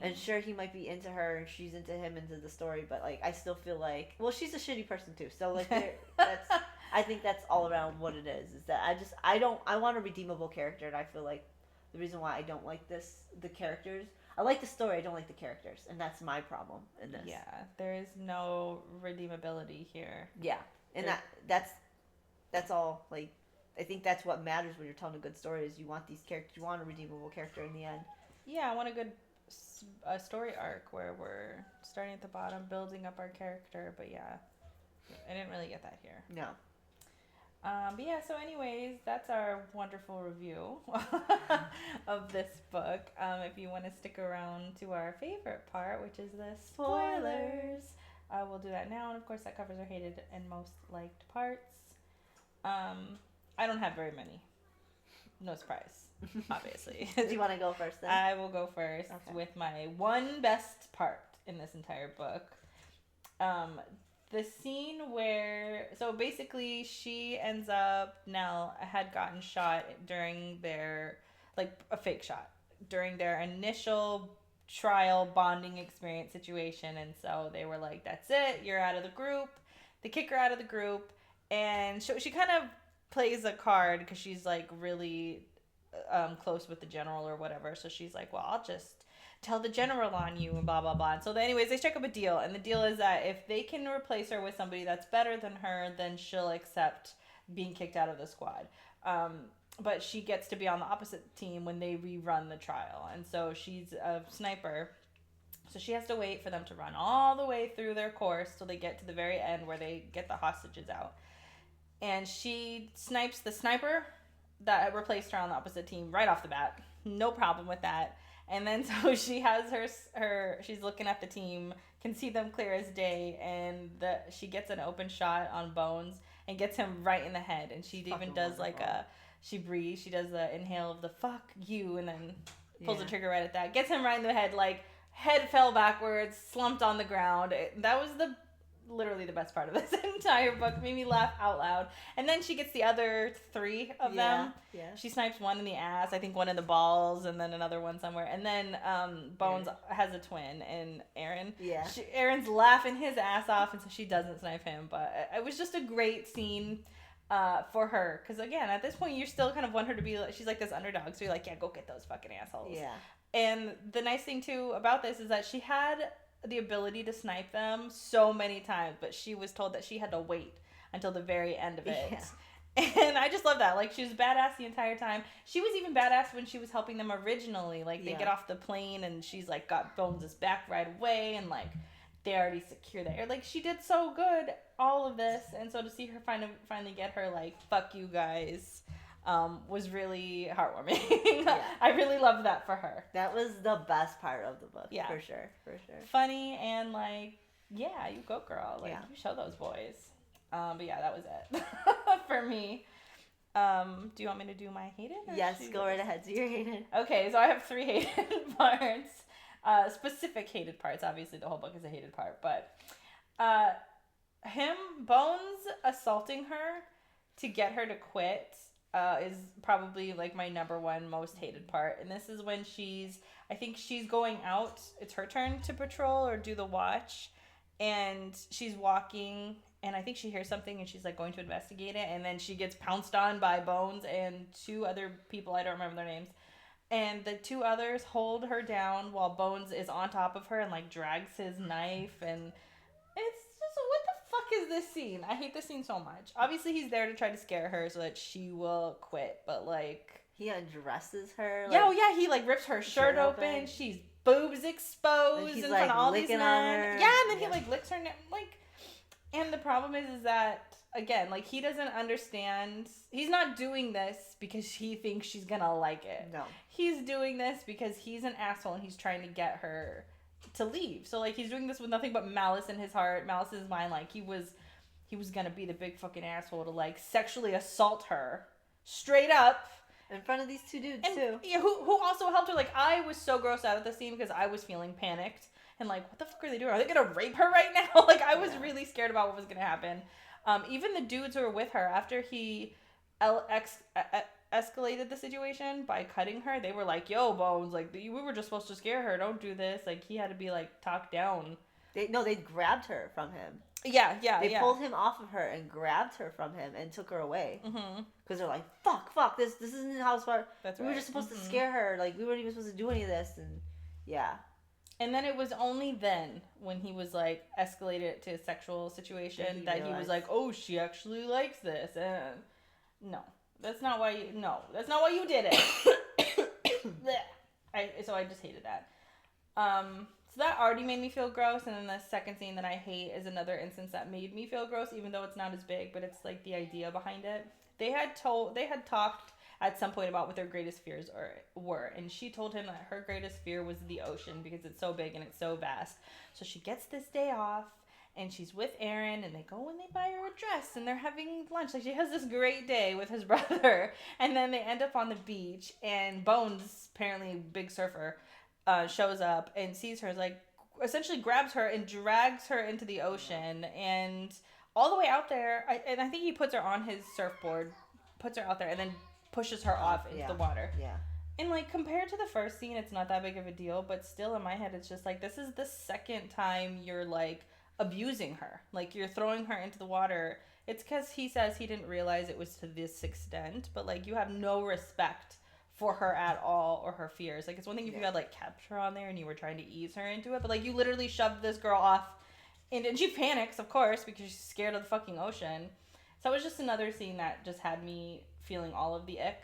And sure, he might be into her and she's into him, into the story, but like I still feel like, well, she's a shitty person too. So like that's I think that's all around what it is that I want a redeemable character, and I feel like the reason why I don't like the characters, I like the story, I don't like the characters, and that's my problem in this. Yeah, there is no redeemability here. Yeah, and that's all. Like, I think that's what matters when you're telling a good story, is you want these characters, you want a redeemable character in the end. Yeah, I want a story arc where we're starting at the bottom, building up our character. But yeah, I didn't really get that here. No. But yeah, so anyways, that's our wonderful review of this book. If you want to stick around to our favorite part, which is the spoilers, we'll do that now. And of course, that covers our hated and most liked parts. I don't have very many. No surprise, obviously. Do you want to go first then? I will go first with my one best part in this entire book. The scene where, so basically she ends up, Nell had gotten shot during their, like a fake shot, during their initial trial bonding experience situation. And so they were like, that's it, you're out of the group. They kick her out of the group. And she kind of plays a card because she's like really close with the general or whatever. So she's like, well, I'll just tell the general on you and blah, blah, blah. And so anyways, they strike up a deal. And the deal is that if they can replace her with somebody that's better than her, then she'll accept being kicked out of the squad. But she gets to be on the opposite team when they rerun the trial. And so she's a sniper. So she has to wait for them to run all the way through their course till they get to the very end where they get the hostages out. And she snipes the sniper that replaced her on the opposite team right off the bat. No problem with that. And then so she has she's looking at the team, can see them clear as day, and she gets an open shot on Bones and gets him right in the head. And she even does like she breathes, she does the inhale of the fuck you, and then pulls the trigger right at that. Gets him right in the head, like head fell backwards, slumped on the ground. That was literally the best part of this entire book. Made me laugh out loud. And then she gets the other three of them. Yeah. She snipes one in the ass, I think one in the balls, and then another one somewhere. And then Bones has a twin, and Aaron. Yeah. Aaron's laughing his ass off, and so she doesn't snipe him. But it was just a great scene for her. Because again, at this point, you still kind of want her to be like, she's like this underdog. So you're like, yeah, go get those fucking assholes. Yeah. And the nice thing too about this is that she had the ability to snipe them so many times, but she was told that she had to wait until the very end of it. Yeah. And I just love that. Like, she was badass the entire time. She was even badass when she was helping them originally. Like, they get off the plane and she's like got Bones' back right away, and like they already secure the air. Like, she did so good, all of this. And so to see her finally get her like fuck you guys was really heartwarming. Yeah. I really loved that for her. That was the best part of the book. Yeah. For sure. Funny and like, yeah, you go girl. Like, you show those boys. But yeah, that was it for me. Do you want me to do my hated? Yes, go right ahead. Do your hated. Okay, so I have 3 hated parts. Specific hated parts. Obviously, the whole book is a hated part. But Bones assaulting her to get her to quit is probably like my number one most hated part. And this is when I think she's going out. It's her turn to patrol or do the watch. And she's walking, and I think she hears something, and she's like going to investigate it. And then she gets pounced on by Bones and 2 other people. I don't remember their names. And the 2 others hold her down while Bones is on top of her and like drags his knife. And it's just, what the fuck is this scene? I hate this scene so much. Obviously, he's there to try to scare her so that she will quit. But like, he undresses her. Like, he like rips her shirt open. She's boobs exposed in front of all these men. Yeah, and then he like licks her like. And the problem is that again, like, he doesn't understand. He's not doing this because he thinks she's gonna like it. No, he's doing this because he's an asshole and he's trying to get her to leave. So like, he's doing this with nothing but malice in his heart, malice in his mind. Like, he was gonna be the big fucking asshole to like sexually assault her straight up. In front of these 2 dudes, too. Yeah, who also helped her. Like, I was so grossed out at the scene because I was feeling panicked. And, like, what the fuck are they doing? Are they going to rape her right now? Like, I was really scared about what was going to happen. Even the dudes who were with her, after he escalated the situation by cutting her. They were like, yo, Bones, like, we were just supposed to scare her. Don't do this. Like, he had to be, like, talked down. They grabbed her from him. Yeah. They pulled him off of her and grabbed her from him and took her away. Because they're like, fuck, this isn't how it's for. We were just supposed to scare her. Like, we weren't even supposed to do any of this. And, yeah. And then it was only then when he was, like, escalated it to a sexual situation that he was like, oh, she actually likes this. And no, that's not why you did it. So I just hated that. So that already made me feel gross. And then the second scene that I hate is another instance that made me feel gross, even though it's not as big, but it's, like, the idea behind it. They had talked at some point about what their greatest fears were. And she told him that her greatest fear was the ocean because it's so big and it's so vast. So she gets this day off and she's with Aaron and they go and they buy her a dress and they're having lunch. Like, she has this great day with his brother. And then they end up on the beach and Bones, apparently big surfer, shows up and sees her, like, essentially grabs her and drags her into the ocean. And all the way out there, I think he puts her on his surfboard, puts her out there, and then pushes her off into the water. Yeah. And, like, compared to the first scene, it's not that big of a deal, but still in my head, it's just like, this is the second time you're, like, abusing her. Like, you're throwing her into the water. It's because he says he didn't realize it was to this extent, but, like, you have no respect for her at all or her fears. Like, it's one thing if you had, like, kept her on there and you were trying to ease her into it, but, like, you literally shoved this girl off, and she panics, of course, because she's scared of the fucking ocean. So it was just another scene that just had me feeling all of the ick.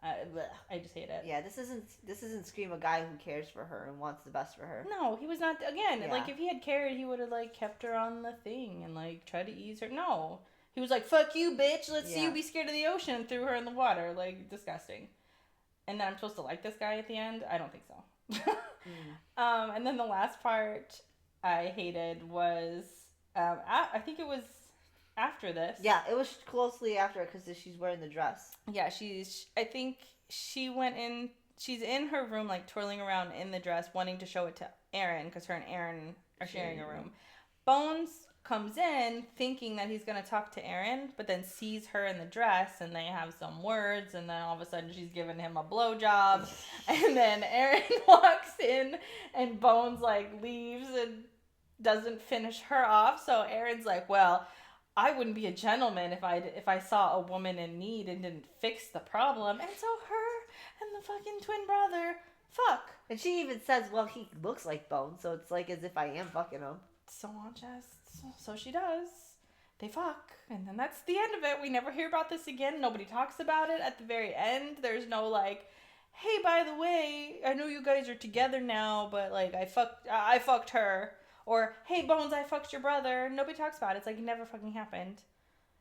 I just hate it. Yeah, this isn't Scream a guy who cares for her and wants the best for her. No, he was not. Again, like, if he had cared, he would have, like, kept her on the thing and, like, tried to ease her. No, he was like, "Fuck you, bitch. Let's see you be scared of the ocean." And threw her in the water. Like, disgusting. And then I'm supposed to like this guy at the end? I don't think so. And then the last part I hated was, I think it was after this. Yeah, it was closely after because she's wearing the dress. Yeah, I think she's in her room, like, twirling around in the dress, wanting to show it to Aaron, because her and Aaron are sharing a room. Bones comes in thinking that he's going to talk to Aaron, but then sees her in the dress, and they have some words, and then all of a sudden she's giving him a blowjob, and then Aaron walks in, and Bones, like, leaves and doesn't finish her off, so Aaron's like, well, I wouldn't be a gentleman if I saw a woman in need and didn't fix the problem. And so her and the fucking twin brother fuck. And she even says, well, he looks like Bones, so it's like as if I am fucking him. So she does. They fuck. And then that's the end of it. We never hear about this again. Nobody talks about it. At the very end, there's no, like, hey, by the way, I know you guys are together now, but, like, I fucked her. Or, hey, Bones, I fucked your brother. Nobody talks about it. It's like it never fucking happened.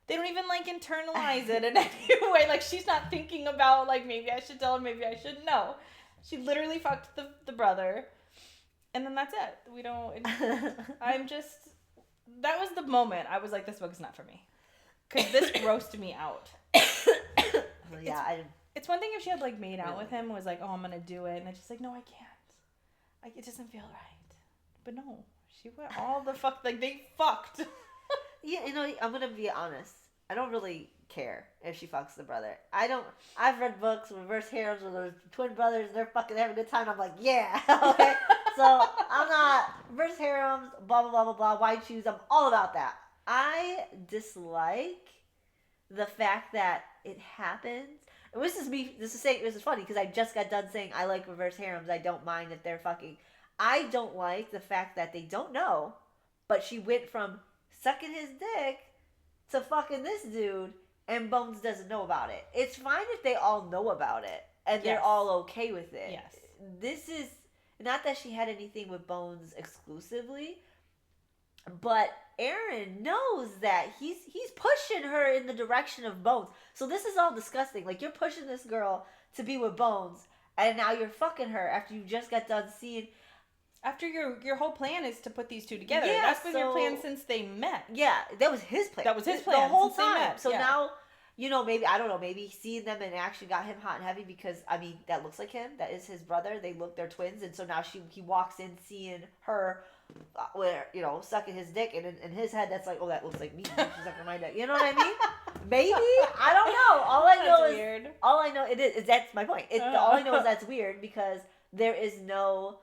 They don't even, like, internalize it in any way. Like, she's not thinking about, like, maybe I should tell him, maybe I shouldn't. No. She literally fucked the brother. And then that's it. We don't... That was the moment I was like, this book is not for me. Because this grossed me out. Yeah, it's one thing if she had, like, made out with him and was like, oh, I'm going to do it. And I'm just like, no, I can't. It doesn't feel right. But no. She went all the fuck, like, they fucked. Yeah, you know, I'm gonna be honest. I don't really care if she fucks the brother. I've read books, reverse harems, where there's twin brothers, they're fucking having a good time. I'm like, yeah, okay. So, I'm not, reverse harems, blah, blah, blah, blah, blah, why choose, I'm all about that. I dislike the fact that it happens. And this is funny, because I just got done saying I like reverse harems, I don't mind if they're fucking. I don't like the fact that they don't know, but she went from sucking his dick to fucking this dude, and Bones doesn't know about it. It's fine if they all know about it, and they're all okay with it. Yes. This is, not that she had anything with Bones exclusively, but Aaron knows that he's pushing her in the direction of Bones. So this is all disgusting. Like, you're pushing this girl to be with Bones, and now you're fucking her after you just got done seeing... After your whole plan is to put these two together. Yeah, that's been your plan since they met. Yeah, that was his plan. That was his plan the whole since time. They met. So now, you know, maybe, I don't know, maybe seeing them in action got him hot and heavy because, I mean, that looks like him. That is his brother. They're twins. And so now he walks in seeing her where, you know, sucking his dick, and in his head that's like, oh, that looks like me. She's sucking my dick. You know what I mean? Maybe, I don't know. All I know is weird. All I know is that's my point. All I know is that's weird because there's no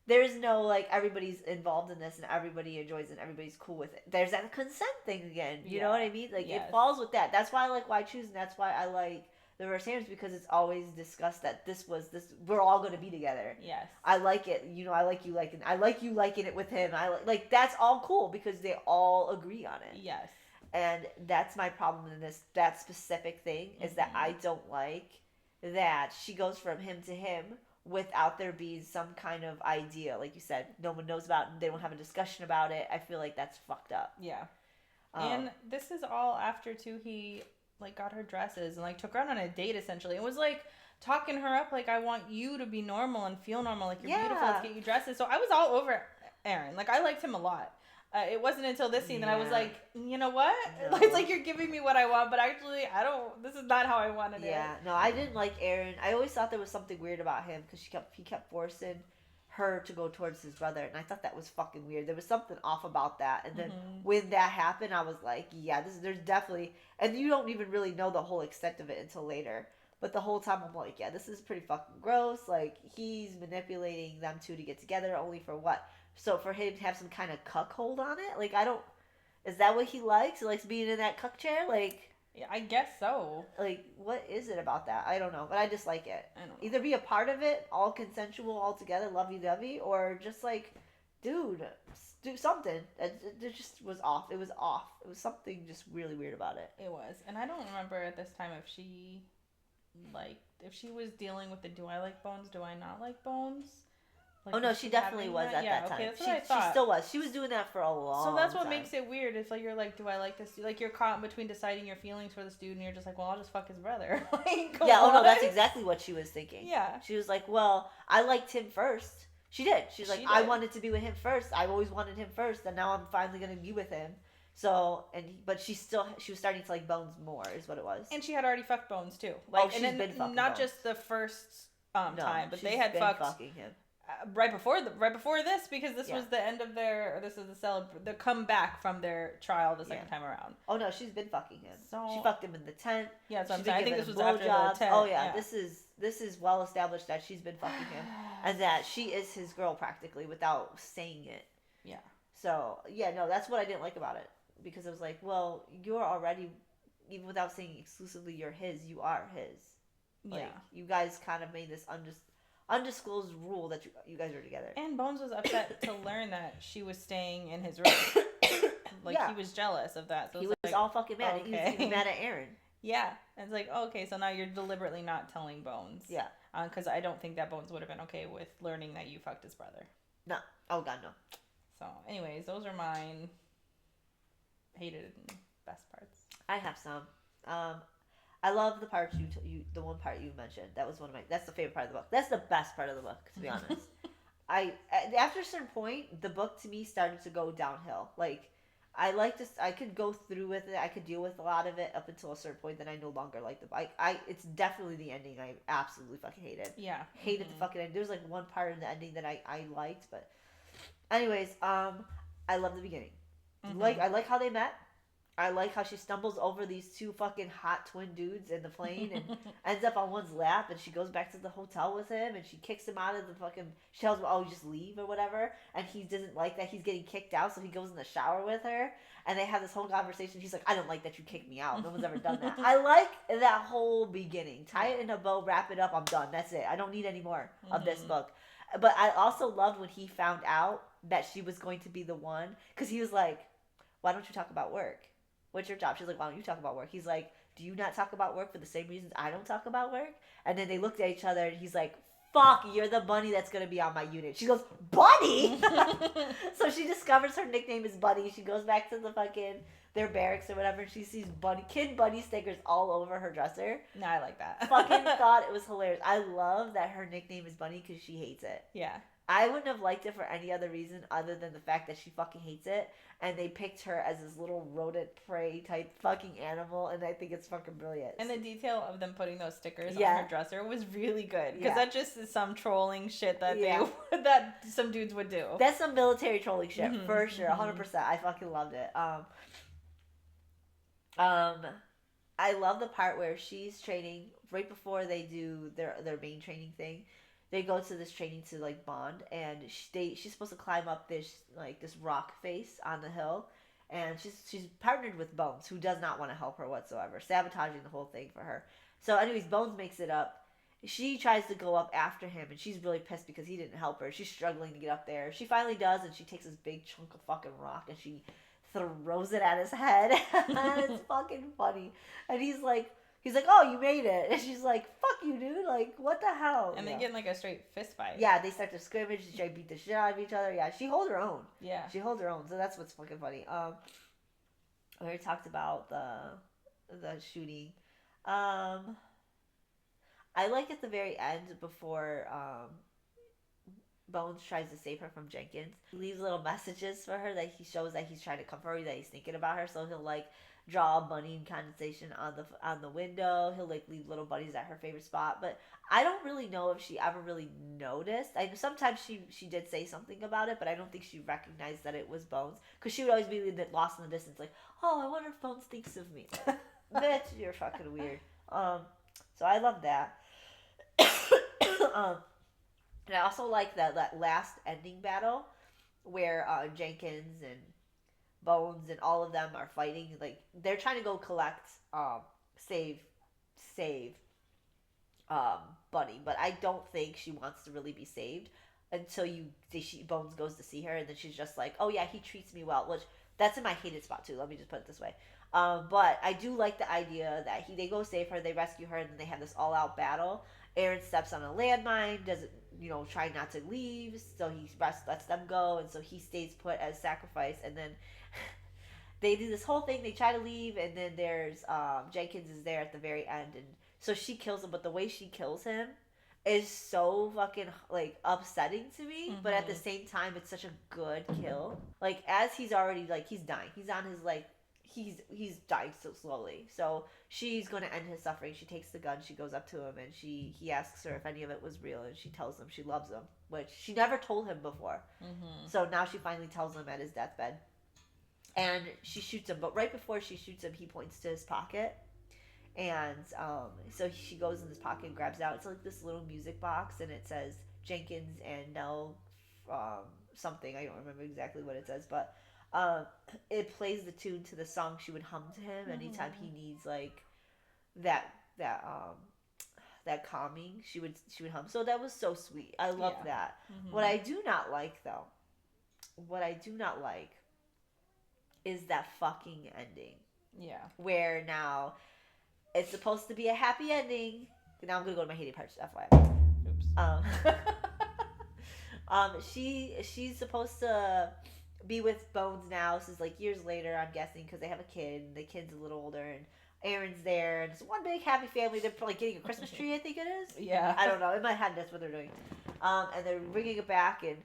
like everybody's involved in this and everybody enjoys it and everybody's cool with it. There's that consent thing again. You know what I mean? Like it falls with that. That's why I like Why Choose, and that's why I like the reverse Hams, because it's always discussed that this we're all going to be together. Yes. I like it. You know, I like you liking it with him. I like that's all cool because they all agree on it. Yes. And that's my problem in that specific thing is that I don't like that she goes from him to him without there being some kind of idea. Like you said, no one knows about it. They don't have a discussion about it. I feel like that's fucked up. Yeah. And this is all after, too, he, like, got her dresses and, like, took her out on a date, essentially. It was, like, talking her up, like, I want you to be normal and feel normal. Like, you're beautiful. Let's get you dresses. So I was all over Aaron. Like, I liked him a lot. It wasn't until this scene that I was like, you know what? No. It's like you're giving me what I want, but actually, this is not how I wanted it. Yeah, no, I didn't like Aaron. I always thought there was something weird about him because he kept forcing her to go towards his brother, and I thought that was fucking weird. There was something off about that, and then when that happened, I was like, yeah, there's definitely, and you don't even really know the whole extent of it until later. But the whole time I'm like, yeah, this is pretty fucking gross. Like, he's manipulating them two to get together only for what? So for him to have some kind of cuck hold on it? Like, is that what he likes? He likes being in that cuck chair? Like... Yeah, I guess so. Like, what is it about that? I don't know, but I just like it. I don't know. Either be a part of it, all consensual, all together, lovey-dovey, or just like, dude, do something. It just was off. It was off. It was something just really weird about it. It was. And I don't remember at this time if she was dealing with the do I like bones, do I not like bones? Like, oh no, she definitely was at that time. Okay, that's what I thought. She still was. She was doing that for a long time. So that's what makes it weird. It's like you're like, do I like this? Like you're caught in between deciding your feelings for this dude, and you're just like, well, I'll just fuck his brother. Like, yeah. Oh no, that's exactly what she was thinking. Yeah. She was like, well, I liked him first. She did. She's like, I wanted to be with him first. I always wanted him first, and now I'm finally gonna be with him. So but she was starting to like Bones more, is what it was. And she had already fucked Bones too. Like, she's been fucking not Bones. Just the first time, but they had been fucked fucking him. Right before this, because this was the end of the comeback from their trial the second time around. Oh no, she's been fucking him. So, she fucked him in the tent. Yeah, so I think this was after the tent. Oh yeah, this is well established that she's been fucking him, and that she is his girl practically without saying it. Yeah. So yeah, no, that's what I didn't like about it, because it was like, well, you're already, even without saying exclusively you're his, you are his. Like, you guys kind of made this undisclosed rule that you guys are together. And Bones was upset to learn that she was staying in his room. He was jealous of that. So he was like, all fucking mad. Okay. He was mad at Aaron. Yeah. And it's like, okay, so now you're deliberately not telling Bones. Yeah. Because I don't think that Bones would have been okay with learning that you fucked his brother. No. Oh, God, no. So, anyways, those are mine hated and best parts. I have some. I love the parts the one part you mentioned. That was that's the favorite part of the book. That's the best part of the book, to be honest. After a certain point, the book to me started to go downhill. Like, I could go through with it. I could deal with a lot of it up until a certain point. Then I no longer liked the book. It's definitely the ending I absolutely fucking hated. Yeah. Hated the fucking ending. There's like one part in the ending that I liked, but anyways, I love the beginning. I like how they met. I like how she stumbles over these two fucking hot twin dudes in the plane and ends up on one's lap, and she goes back to the hotel with him, and she kicks him out of the fucking... She tells him, oh, just leave or whatever, and he doesn't like that. He's getting kicked out, so he goes in the shower with her, and they have this whole conversation. He's like, I don't like that you kicked me out. No one's ever done that. I like that whole beginning. Tie it in a bow, wrap it up, I'm done. That's it. I don't need any more of this book. But I also loved when he found out that she was going to be the one, because he was like, why don't you talk about work? What's your job? She's like, why don't you talk about work? He's like, do you not talk about work for the same reasons I don't talk about work? And then they looked at each other, and he's like, fuck, you're the bunny that's going to be on my unit. She goes, Bunny? So she discovers her nickname is Bunny. She goes back to the fucking, their barracks or whatever, and she sees Kid Bunny stickers all over her dresser. No, I like that. Fucking thought it was hilarious. I love that her nickname is Bunny because she hates it. Yeah. I wouldn't have liked it for any other reason other than the fact that she fucking hates it, and they picked her as this little rodent prey type fucking animal, and I think it's fucking brilliant. And the detail of them putting those stickers on her dresser was really good, because that just is some trolling shit that that some dudes would do. That's some military trolling shit for sure, 100%. I fucking loved it. I love the part where she's training right before they do their main training thing. They go to this training to like bond, and she's supposed to climb up this rock face on the hill, and she's partnered with Bones, who does not want to help her whatsoever, sabotaging the whole thing for her. So anyways, Bones makes it up. She tries to go up after him, and she's really pissed because he didn't help her. She's struggling to get up there. She finally does, and she takes this big chunk of fucking rock and she throws it at his head. It's fucking funny. And he's like, oh, you made it. And she's like, fuck you, dude. Like, what the hell? And they get in like a straight fist fight. Yeah, they start to scrimmage. They try to beat the shit out of each other. Yeah, she holds her own. Yeah. She holds her own. So that's what's fucking funny. I already talked about the shooting. I like at the very end before Bones tries to save her from Jenkins. He leaves little messages for her that he shows that he's trying to comfort her, that he's thinking about her. So he'll like draw a bunny and condensation on the window. He'll like leave little bunnies at her favorite spot. But I don't really know if she ever really noticed. I know sometimes she did say something about it, but I don't think she recognized that it was Bones, because she would always be lost in the distance, like, oh, I wonder if Bones thinks of me. Bitch, you're fucking weird. So I love that. And I also like that last ending battle where Jenkins and Bones and all of them are fighting. Like, they're trying to go collect, save Bunny, but I don't think she wants to really be saved until Bones goes to see her, and then she's just like, oh yeah, he treats me well, which that's in my hated spot too. Let me just put it this way. But I do like the idea that they go save her, they rescue her, and then they have this all-out battle. Aaron steps on a landmine, doesn't, try not to leave, so he lets them go, and so he stays put as sacrifice, and then they do this whole thing, they try to leave, and then there's, Jenkins is there at the very end, and so she kills him, but the way she kills him is so fucking, like, upsetting to me, but at the same time, it's such a good kill. Like, as he's already, like, he's dying, he's on his, like, he's dying so slowly. So she's going to end his suffering. She takes the gun. She goes up to him, and he asks her if any of it was real, and she tells him she loves him, which she never told him before. So now she finally tells him at his deathbed, and she shoots him. But right before she shoots him, he points to his pocket, and so she goes in his pocket and grabs out. It's like this little music box, and it says Jenkins and Nell something. I don't remember exactly what it says, but it plays the tune to the song she would hum to him anytime he needs like that calming. She would hum. So that was so sweet. I love that. What I do not like though, is that fucking ending. Yeah. Where now it's supposed to be a happy ending. Now I'm gonna go to my hated parts. FYI. Oops. She's supposed to be with Bones now. This is like years later, I'm guessing, because they have a kid, and the kid's a little older, and Aaron's there, and it's one big happy family. They're probably getting a Christmas tree, I think it is. Yeah. I don't know. In my head, that's what they're doing. And they're bringing it back, and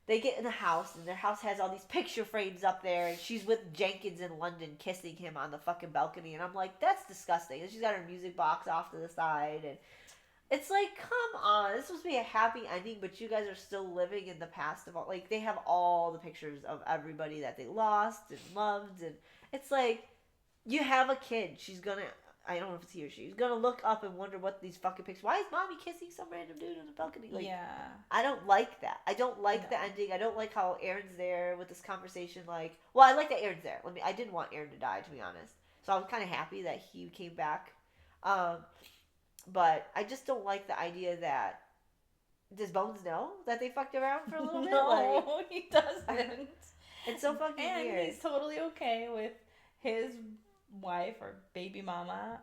they get in the house, and their house has all these picture frames up there, and she's with Jenkins in London kissing him on the fucking balcony, and I'm like, that's disgusting. And she's got her music box off to the side, and it's like, come on, this is supposed to be a happy ending, but you guys are still living in the past of all. Like, they have all the pictures of everybody that they lost and loved, and it's like, you have a kid. She's gonna, I don't know if it's he or she, she's gonna look up and wonder what these fucking pictures. Why is mommy kissing some random dude on the balcony? Like, yeah, I don't like that. I don't like the ending. I don't like how Aaron's there with this conversation. Like, well, I like that Aaron's there. I didn't want Aaron to die, to be honest. So I was kind of happy that he came back. But I just don't like the idea that, does Bones know that they fucked around for a little bit? No, he doesn't. It's so fucking weird. And he's totally okay with his wife or baby mama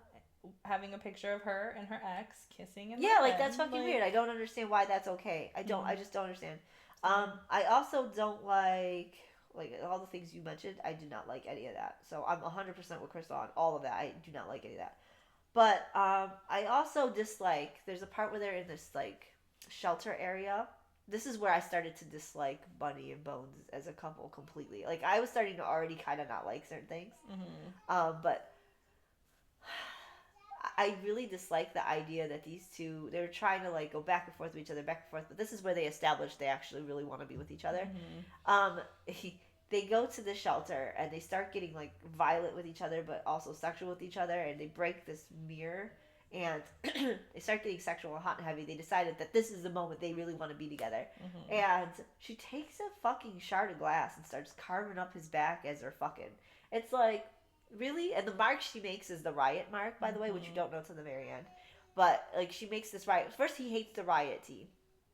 having a picture of her and her ex kissing in the bed. That's fucking weird. I don't understand why that's okay. I just don't understand. I also don't like all the things you mentioned. I do not like any of that. So I'm 100% with Crystal on all of that. I do not like any of that. But I also dislike, there's a part where they're in this like shelter area, this is where I started to dislike Bunny and Bones as a couple completely. Like, I was starting to already kind of not like certain things. But I really dislike the idea that these two, they're trying to, like, go back and forth with each other, back and forth. But this is where they establish they actually really want to be with each other. They go to the shelter and they start getting, like, violent with each other, but also sexual with each other. And they break this mirror. And they start getting sexual and hot and heavy. They decided that this is the moment they really want to be together. And she takes a fucking shard of glass and starts carving up his back as they're fucking. It's like, really? And the mark she makes is the riot mark, by the way, which you don't know till the very end. But, like, she makes this riot. First, he hates the riot team.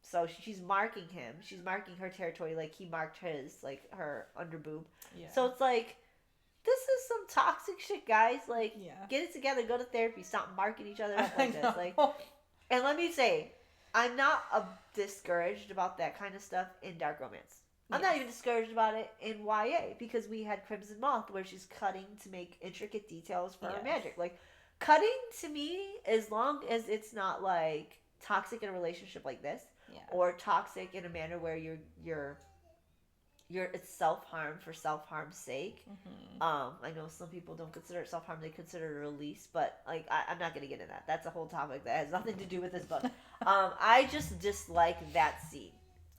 So she's marking him. She's marking her territory like he marked his, like, her underboob. Yeah. So it's like, this is some toxic shit, guys. Like, get it together, go to therapy, stop marking each other up like this. Like, and let me say, I'm not discouraged about that kind of stuff in dark romance. I'm not even discouraged about it in YA, because we had Crimson Moth where she's cutting to make intricate details for her magic. Like, cutting to me, as long as it's not like toxic in a relationship like this, or toxic in a manner where it's self-harm for self-harm's sake. I know some people don't consider it self-harm, they consider it a release, but, like, I'm not going to get into that. That's a whole topic that has nothing to do with this book. I just dislike that scene,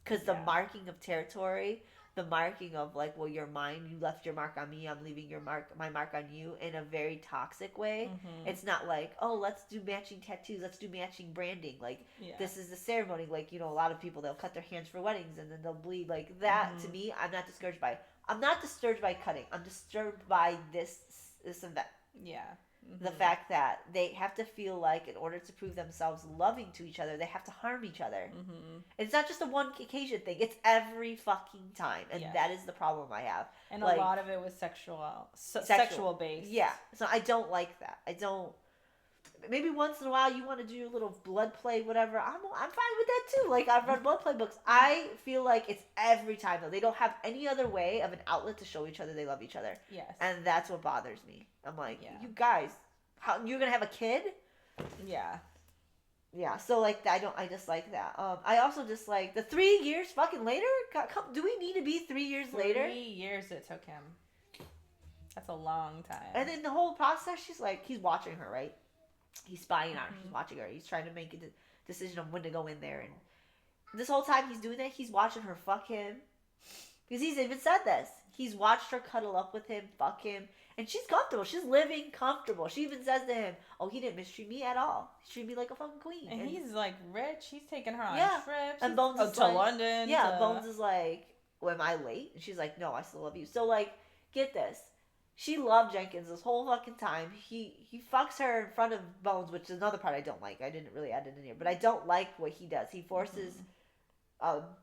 because the marking of territory, the marking of, like, well, you're mine, you left your mark on me, I'm leaving my mark on you, in a very toxic way. It's not like, oh, let's do matching tattoos, let's do matching branding, like, this is the ceremony, like, you know, a lot of people, they'll cut their hands for weddings and then they'll bleed, like, that, to me, I'm not discouraged by. I'm not disturbed by cutting, I'm disturbed by this event. The fact that they have to feel like, in order to prove themselves loving to each other, they have to harm each other. It's not just a one occasion thing. It's every fucking time. And that is the problem I have. And, like, a lot of it was sexual based. Yeah. So I don't like that. I don't. Maybe once in a while you want to do a little blood play, whatever. I'm fine with that too. Like, I've read blood play books. I feel like it's every time, though. They don't have any other way of an outlet to show each other they love each other. Yes. And that's what bothers me. I'm like, you guys, you're going to have a kid? Yeah. Yeah, so, like, I dislike that. I also dislike the 3 years fucking later? God, do we need to be 3 years later? 3 years it took him. That's a long time. And then the whole process, she's like, he's watching her, right? He's spying on her. He's watching her. He's trying to make a decision on when to go in there. And this whole time he's doing that, he's watching her fuck him. Because he's even said this. He's watched her cuddle up with him, fuck him. And she's comfortable. She's living comfortable. She even says to him, oh, he didn't mistreat me at all. He treated me like a fucking queen. And he's, like, rich. He's taking her on trips. And Bones is to like, London. Yeah, Bones is like, well, am I late? And she's like, no, I still love you. So, like, get this. She loved Jenkins this whole fucking time. He fucks her in front of Bones, which is another part I don't like. I didn't really add it in here. But I don't like what he does. He forces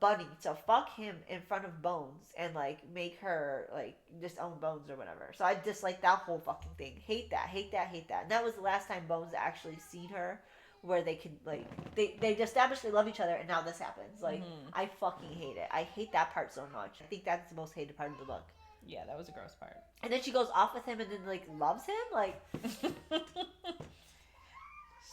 Bunny to fuck him in front of Bones and, like, make her, like, just own Bones or whatever. So I dislike that whole fucking thing. Hate that. And that was the last time Bones actually seen her, where they could, like, they established they love each other, and now this happens. Like, I fucking hate it. I hate that part so much. I think that's the most hated part of the book. Yeah, that was a gross part. And then she goes off with him and then, like, loves him? Like...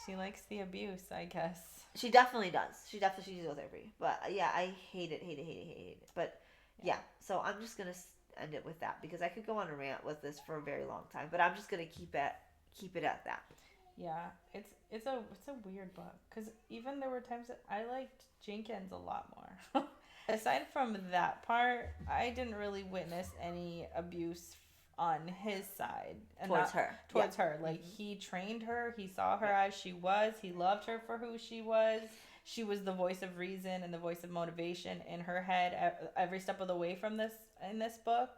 She likes the abuse, I guess. She definitely does. She definitely should go therapy. But, yeah, I hate it. But, yeah. So I'm just going to end it with that, because I could go on a rant with this for a very long time. But I'm just going to keep it at that. Yeah, it's a weird book, because even there were times that I liked Jenkins a lot more. Aside from that part, I didn't really witness any abuse on his side. And towards her. Like, he trained her. He saw her as she was. He loved her for who she was. She was the voice of reason and the voice of motivation in her head every step of the way in this book.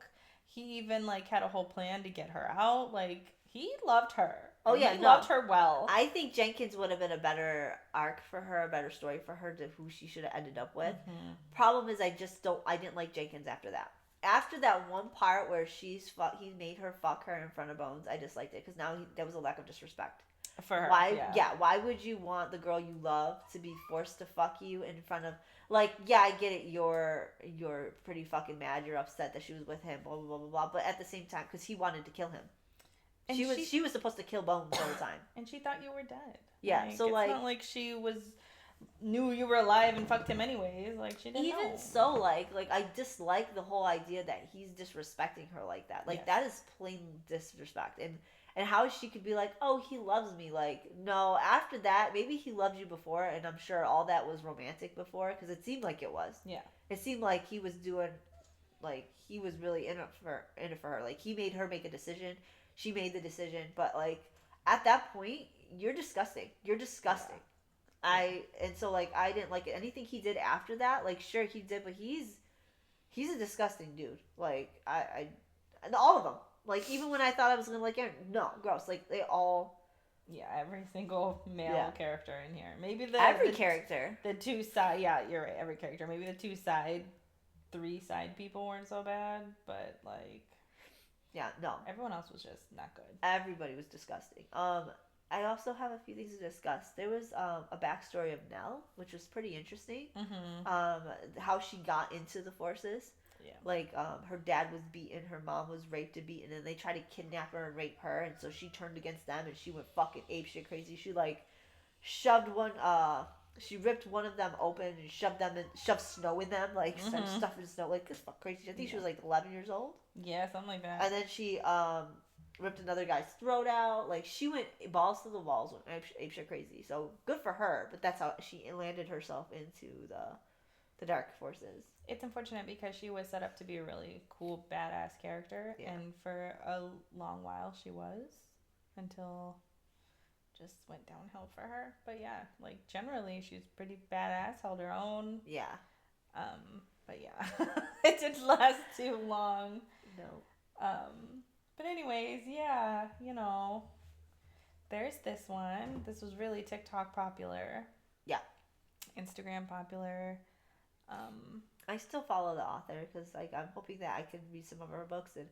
He even, like, had a whole plan to get her out. Like, he loved her. Oh, yeah, he loved her well. I think Jenkins would have been a better arc for her, a better story for her, to who she should have ended up with. Problem is, I didn't like Jenkins after that. After that one part where he made her fuck her in front of Bones, I disliked it, because now there was a lack of disrespect. For her, why would you want the girl you love to be forced to fuck you in front of, like, yeah, I get it, you're pretty fucking mad, you're upset that she was with him, blah, blah, blah, blah, blah, but at the same time, because he wanted to kill him. And she was supposed to kill Bones the whole time. And she thought you were dead. Yeah, like, so, it's like... not like she was, knew you were alive and fucked him anyways. Like, she didn't know. Even so, like I dislike the whole idea that he's disrespecting her like that. Like, that is plain disrespect. And how she could be like, oh, he loves me. Like, no, after that, maybe he loved you before, and I'm sure all that was romantic before, because it seemed like it was. Yeah. It seemed like he was doing, like, he was really in it for her. Like, he made her make a decision. She made the decision. But, like, at that point, you're disgusting. You're disgusting. Yeah. And so, like, I didn't like it. Anything he did after that, like, sure, he did, but he's a disgusting dude. Like, and all of them. Like, even when I thought I was gonna like Aaron, no, gross. Like, they all. Yeah, every single male character in here. Maybe every character. The two side. Yeah, you're right. Every character. Maybe the three side people weren't so bad, but like. Yeah, no. Everyone else was just not good. Everybody was disgusting. I also have a few things to discuss. There was a backstory of Nell, which was pretty interesting. Mm-hmm. How she got into the forces. Yeah. Like, her dad was beaten, her mom was raped and beaten, and they tried to kidnap her and rape her, and so she turned against them, and she went fucking apeshit crazy. She, like, she ripped one of them open and shoved snow in them, like, stuff in snow, like, this fuck crazy. I think she was, like, 11 years old. Yeah, something like that. And then she, ripped another guy's throat out. Like, she went balls to the walls, went apeshit crazy. So, good for her, but that's how she landed herself into the dark forces. It's unfortunate because she was set up to be a really cool, badass character, and for a long while she was, until just went downhill for her. But yeah, like, generally she's pretty badass, held her own. Yeah. But yeah, it didn't last too long. No. But anyways, yeah, you know, there's this one. This was really TikTok popular. Yeah. Instagram popular. I still follow the author because, like, I'm hoping that I can read some of her books and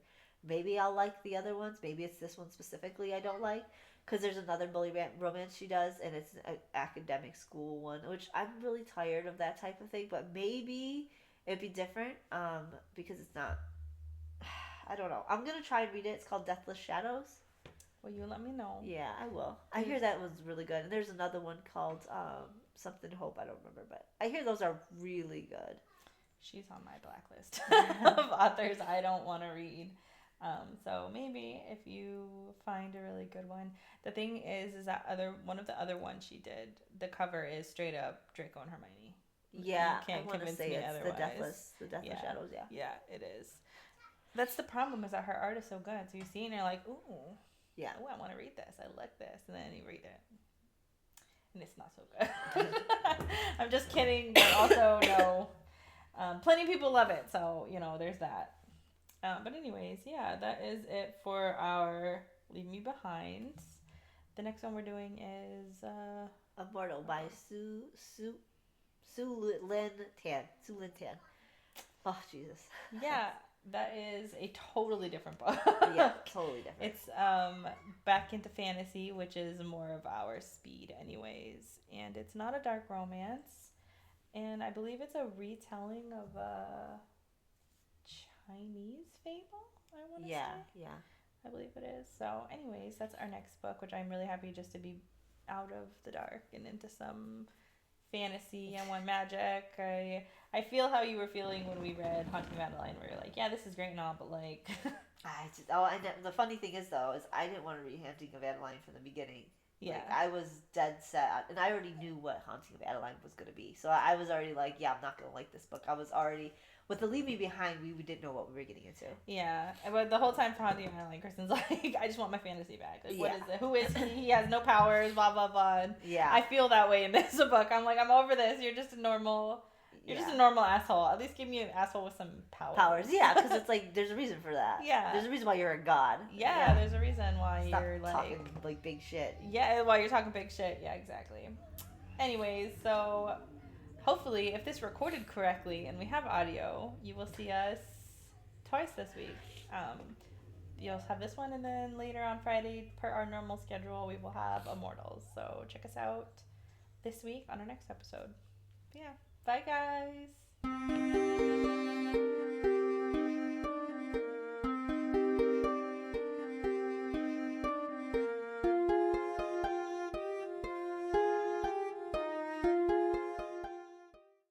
maybe I'll like the other ones. Maybe it's this one specifically I don't like, because there's another bully romance she does, and it's an academic school one, which I'm really tired of that type of thing. But maybe it'd be different, because it's not. I don't know. I'm gonna try and read it. It's called Deathless Shadows. Well, you let me know. Yeah, I will. I hear that was really good, and there's another one called something Hope. I don't remember, but I hear those are really good. She's on my blacklist of authors I don't want to read. So maybe if you find a really good one. The thing is that one of the other ones she did, the cover is straight up Draco and Hermione. Yeah, you can't convince me it's otherwise. the Deathless Shadows. Yeah. Yeah, it is. That's the problem, is that her art is so good. So you see and you're like, ooh, yeah, ooh, I want to read this. I like this, and then you read it, and it's not so good. I'm just kidding, but also no. Plenty of people love it, so, you know, there's that. But anyways, yeah, that is it for our Leave Me Behind. The next one we're doing is Immortal by Su Lin Tan. Oh, Jesus. Yeah, that is a totally different book. Yeah, totally different. It's back into fantasy, which is more of our speed anyways. And it's not a dark romance. And I believe it's a retelling of a Chinese fable, I want to say. Yeah. I believe it is. So anyways, that's our next book, which I'm really happy just to be out of the dark and into some fantasy and one magic. I feel how you were feeling when we read Haunting of Adeline, where you're like, yeah, this is great and all, but like... and the funny thing is, though, is I didn't want to read Haunting of Adeline from the beginning. Yeah. Like, I was dead set, and I already knew what Haunting of Adeline was going to be. So I was already like, yeah, I'm not going to like this book. I was already... With the Leave Me Behind, we didn't know what we were getting into. Yeah, but the whole time for Haunting of Adeline, Kristen's like, I just want my fantasy back. Like, what is it? Who is he? He has no powers, blah, blah, blah. And yeah. I feel that way in this book. I'm like, I'm over this. You're just a normal... You're just a normal asshole. At least give me an asshole with some powers. Yeah, because it's like, there's a reason for that. Yeah. There's a reason why you're a god. Yeah, there's a reason why Stop you're like... talking, like, big shit. Yeah, why you're talking big shit. Yeah, exactly. Anyways, so hopefully, if this recorded correctly and we have audio, you will see us twice this week. You'll have this one, and then later on Friday, per our normal schedule, we will have Immortals. So check us out this week on our next episode. But yeah. Bye, guys.